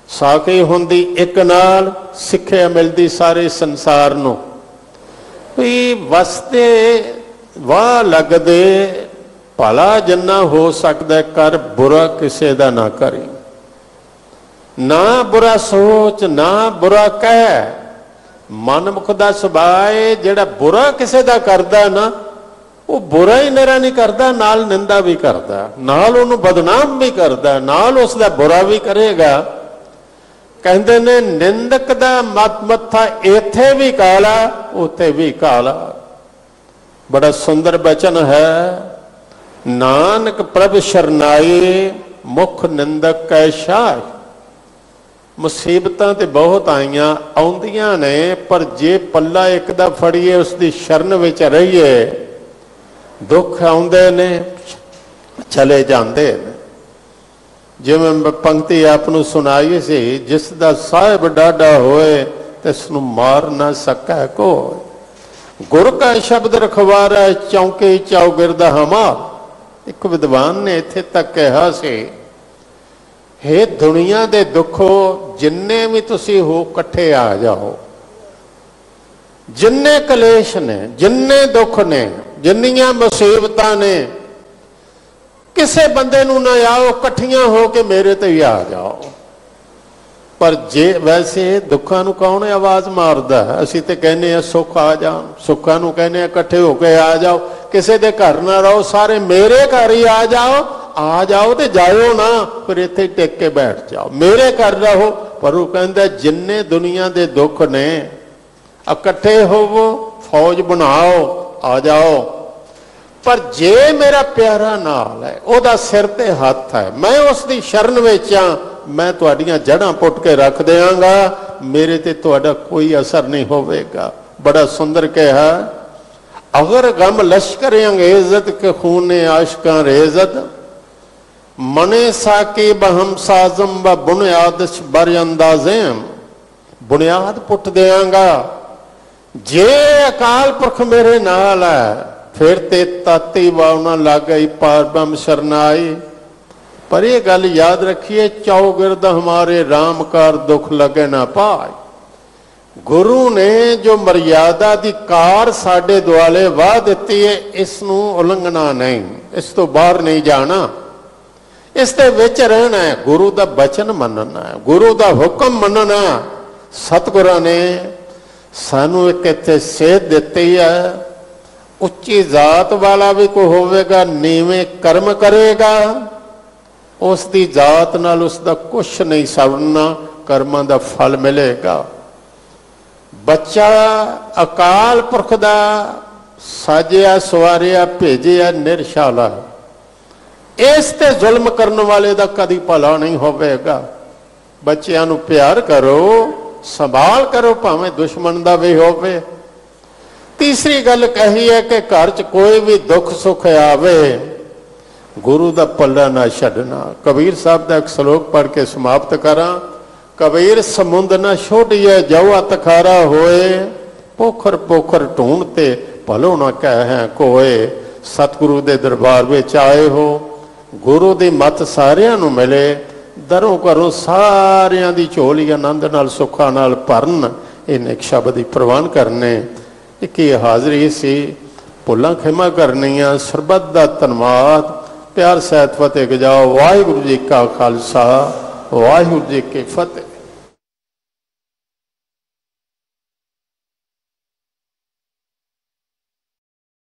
साखी हुंदी, एक नाल सिक्ख्या मिलती सारे संसार नूं भी वसते वाह लगदे भला जिन्ना हो सकदा कर, बुरा किसी दा ना करी, ना बुरा सोच ना बुरा कह। मनमुख दा सुभाव है जिहड़ा बुरा किसी दा करदा ना ਉਹ ਬੁਰਾ ਹੀ ਨਿਰਾ ਨਹੀਂ ਕਰਦਾ, ਨਾਲ ਨਿੰਦਾ ਵੀ ਕਰਦਾ, ਨਾਲ ਉਹਨੂੰ ਬਦਨਾਮ ਵੀ ਕਰਦਾ, ਨਾਲ ਉਸ ਦਾ ਬੁਰਾ ਵੀ ਕਰੇਗਾ। ਕਹਿੰਦੇ ਨੇ ਨਿੰਦਕ ਦਾ ਮੱਥਾ ਇੱਥੇ ਵੀ ਕਾਲਾ ਉੱਥੇ ਵੀ ਕਾਲਾ। ਬੜਾ ਸੁੰਦਰ ਬਚਨ ਹੈ, ਨਾਨਕ ਪ੍ਰਭ ਸ਼ਰਨਾਈ ਮੁਖ ਨਿੰਦਕ ਕੈ ਸ਼ਾਹ। ਮੁਸੀਬਤਾਂ ਤੇ ਬਹੁਤ ਆਈਆਂ ਆਉਂਦੀਆਂ ਨੇ, ਪਰ ਜੇ ਪੱਲਾ ਇੱਕ ਦਾ ਫੜੀਏ ਉਸ ਦੀ ਸ਼ਰਨ ਵਿੱਚ ਰਹੀਏ, ਦੁੱਖ ਆਉਂਦੇ ਨੇ ਚਲੇ ਜਾਂਦੇ ਨੇ। ਜਿਵੇਂ ਮੈਂ ਪੰਕਤੀ ਆਪ ਨੂੰ ਸੁਣਾਈ ਸੀ, ਜਿਸ ਦਾ ਸਾਹਿਬ ਡਾਢਾ ਹੋਏ ਤਿਸ ਨੂੰ ਮਾਰ ਨਾ ਸਕੈ ਕੋਈ। ਗੁਰ ਕਾ ਸ਼ਬਦ ਰਖਵਾਰਾ ਚੌਂਕੇ ਚੌਗਿਰਦ ਹਮਾਰ। ਇੱਕ ਵਿਦਵਾਨ ਨੇ ਇੱਥੇ ਤੱਕ ਕਿਹਾ ਸੀ, ਹੇ ਦੁਨੀਆ ਦੇ ਦੁੱਖੋ ਜਿੰਨੇ ਵੀ ਤੁਸੀਂ ਹੋ ਇਕੱਠੇ ਆ ਜਾਓ। ਜਿੰਨੇ ਕਲੇਸ਼ ਨੇ, ਜਿੰਨੇ ਦੁੱਖ ਨੇ, ਜਿੰਨੀਆਂ ਮੁਸੀਬਤਾਂ ਨੇ, ਕਿਸੇ ਬੰਦੇ ਨੂੰ ਨਾ ਆਓ, ਇਕੱਠੀਆਂ ਹੋ ਕੇ ਮੇਰੇ ਤੇ ਹੀ ਆ ਜਾਓ। ਪਰ ਜੇ ਵੈਸੇ ਦੁੱਖਾਂ ਨੂੰ ਕੌਣ ਆਵਾਜ਼ ਮਾਰਦਾ? ਅਸੀਂ ਤੇ ਕਹਿੰਦੇ ਆ ਸੁੱਖ ਆ ਜਾਣ, ਸੁੱਖਾਂ ਨੂੰ ਕਹਿੰਦੇ ਆ ਇਕੱਠੇ ਹੋ ਕੇ ਆ ਜਾਓ। ਕਿਸੇ ਦੇ ਘਰ ਨਾ ਰਹੋ, ਸਾਰੇ ਮੇਰੇ ਘਰ ਹੀ ਆ ਜਾਓ। ਆ ਜਾਓ ਤੇ ਜਾਇਓ ਨਾ, ਫਿਰ ਇੱਥੇ ਟਿਕ ਕੇ ਬੈਠ ਜਾਓ, ਮੇਰੇ ਘਰ ਰਹੋ। ਪਰ ਉਹ ਕਹਿੰਦਾ ਜਿੰਨੇ ਦੁਨੀਆ ਦੇ ਦੁੱਖ ਨੇ ਇਕੱਠੇ ਹੋਵੋ, ਫੌਜ ਬਣਾਓ, ਆ ਜਾਓ। ਪਰ ਜੇ ਮੇਰਾ ਪਿਆਰਾ ਨਾਲ ਹੈ, ਉਹਦਾ ਸਿਰ ਤੇ ਹੱਥ ਹੈ, ਮੈਂ ਉਸ ਦੀ ਸ਼ਰਨ ਵਿੱਚ ਆ, ਮੈਂ ਤੁਹਾਡੀਆਂ ਜੜ੍ਹਾਂ ਪੁੱਟ ਕੇ ਰੱਖ ਦਿਆਂਗਾ, ਮੇਰੇ ਤੇ ਤੁਹਾਡਾ ਕੋਈ ਅਸਰ ਨਹੀਂ ਹੋਵੇਗਾ। ਬੜਾ ਸੁੰਦਰ ਕਿਹਾ, ਅਗਰ ਗਮ ਲਸ਼ਕਰ ਅੰਗੇਜ਼ਤ ਕੇ ਖੂਨੇ ਆਸ਼ਕਾਂ ਰੇਜ਼ਤ ਮਨੇ ਸਾਕੇ ਬਹਮ ਸਾਜ਼ਮ ਬ ਬੁਨਿਆਦ ਬਰ ਅੰਦਾਜ਼ੇਮ। ਬੁਨਿਆਦ ਪੁੱਟ ਦਿਆਂਗਾ ਜੇ ਅਕਾਲ ਪੁਰਖ ਮੇਰੇ ਨਾਲ ਹੈ, ਫਿਰ ਤੇ ਤਾਤੀ ਵਾਵਨਾ ਲੱਗ ਗਈ ਪਾਰ ਬ੍ਰਹਮ ਸ਼ਰਨਾਈ। ਪਰ ਇਹ ਗੱਲ ਯਾਦ ਰੱਖੀਏ, ਚੌਗਿਰਦ ਹਮਾਰੇ ਰਾਮ ਕਾਰ ਦੁੱਖ ਲਗੇ ਨਾ ਪਾਏ। ਗੁਰੂ ਨੇ ਜੋ ਮਰਿਆਦਾ ਦੀ ਕਾਰ ਸਾਡੇ ਦੁਆਲੇ ਵਾਹ ਦਿੱਤੀ ਹੈ, ਇਸ ਨੂੰ ਉਲੰਘਣਾ ਨਹੀਂ, ਇਸ ਤੋਂ ਬਾਹਰ ਨਹੀਂ ਜਾਣਾ, ਇਸ ਦੇ ਵਿੱਚ ਰਹਿਣਾ ਹੈ। ਗੁਰੂ ਦਾ ਬਚਨ ਮੰਨਣਾ ਹੈ, ਗੁਰੂ ਦਾ ਹੁਕਮ ਮੰਨਣਾ। ਸਤਿਗੁਰਾਂ ਨੇ ਸਾਨੂੰ ਇੱਕ ਇੱਥੇ ਸੇਧ ਦਿੱਤੀ ਹੈ, ਉੱਚੀ ਜ਼ਾਤ ਵਾਲਾ ਵੀ ਕੋਈ ਹੋਵੇਗਾ, ਨੀਵੇਂ ਕਰਮ ਕਰੇਗਾ, ਉਸ ਦੀ ਜ਼ਾਤ ਨਾਲ ਉਸ ਦਾ ਕੁਛ ਨਹੀਂ ਸਵਰਨਾ, ਕਰਮਾਂ ਦਾ ਫਲ ਮਿਲੇਗਾ। ਬੱਚਾ ਅਕਾਲ ਪੁਰਖ ਦਾ ਸਾਜਿਆ ਸਵਾਰਿਆ ਭੇਜਿਆ ਨਿਰਸ਼ਾਲਾ, ਇਸ ਤੇ ਜ਼ੁਲਮ ਕਰਨ ਵਾਲੇ ਦਾ ਕਦੀ ਭਲਾ ਨਹੀਂ ਹੋਵੇਗਾ। ਬੱਚਿਆਂ ਨੂੰ ਪਿਆਰ ਕਰੋ, ਸੰਭਾਲ ਕਰੋ, ਭਾਵੇਂ ਦੁਸ਼ਮਣ ਦਾ ਵੀ ਹੋਵੇ। ਤੀਸਰੀ ਗੱਲ ਕਹੀ ਹੈ ਕਿ ਘਰ 'ਚ ਕੋਈ ਵੀ ਦੁੱਖ ਸੁੱਖ ਆਵੇ, ਗੁਰੂ ਦਾ ਪੱਲਾ ਨਾ ਛੱਡਣਾ। ਕਬੀਰ ਸਾਹਿਬ ਦਾ ਇੱਕ ਸ਼ਲੋਕ ਪੜ੍ਹ ਕੇ ਸਮਾਪਤ ਕਰਾਂ। ਕਬੀਰ ਸਮੁੰਦ ਨਾ ਛੋੜੀਏ ਜੋ ਅਤ ਖਾਰਾ ਹੋਏ, ਪੋਖਰ ਪੋਖਰ ਢੂੰਡ ਤੇ ਭਲੋ ਨਾ ਕਹਿ ਕੋਏ। ਸਤਿਗੁਰੂ ਦੇ ਦਰਬਾਰ ਵਿੱਚ ਆਏ ਹੋ, ਗੁਰੂ ਦੀ ਮੱਤ ਸਾਰਿਆਂ ਨੂੰ ਮਿਲੇ, ਦਰੋਂ ਘਰੋਂ ਸਾਰਿਆਂ ਦੀ ਝੋਲੀ ਆਨੰਦ ਨਾਲ ਸੁੱਖਾਂ ਨਾਲ ਭਰਨ। ਇਹਨੇ ਇੱਕ ਸ਼ਬਦ ਹੀ ਪ੍ਰਵਾਨ ਕਰਨੇ। ਇੱਕ ਇਹ ਹਾਜ਼ਰੀ ਸੀ, ਭੁੱਲਾਂ ਖਿਮਾ ਕਰਨੀਆਂ। ਸਰਬੱਤ ਦਾ ਧੰਨਵਾਦ। ਪਿਆਰ ਸਹਿਤ ਫਤਿਹ ਗਜਾਓ। ਵਾਹਿਗੁਰੂ ਜੀ ਕਾ ਖਾਲਸਾ, ਵਾਹਿਗੁਰੂ ਜੀ ਕੀ ਫਤਿਹ।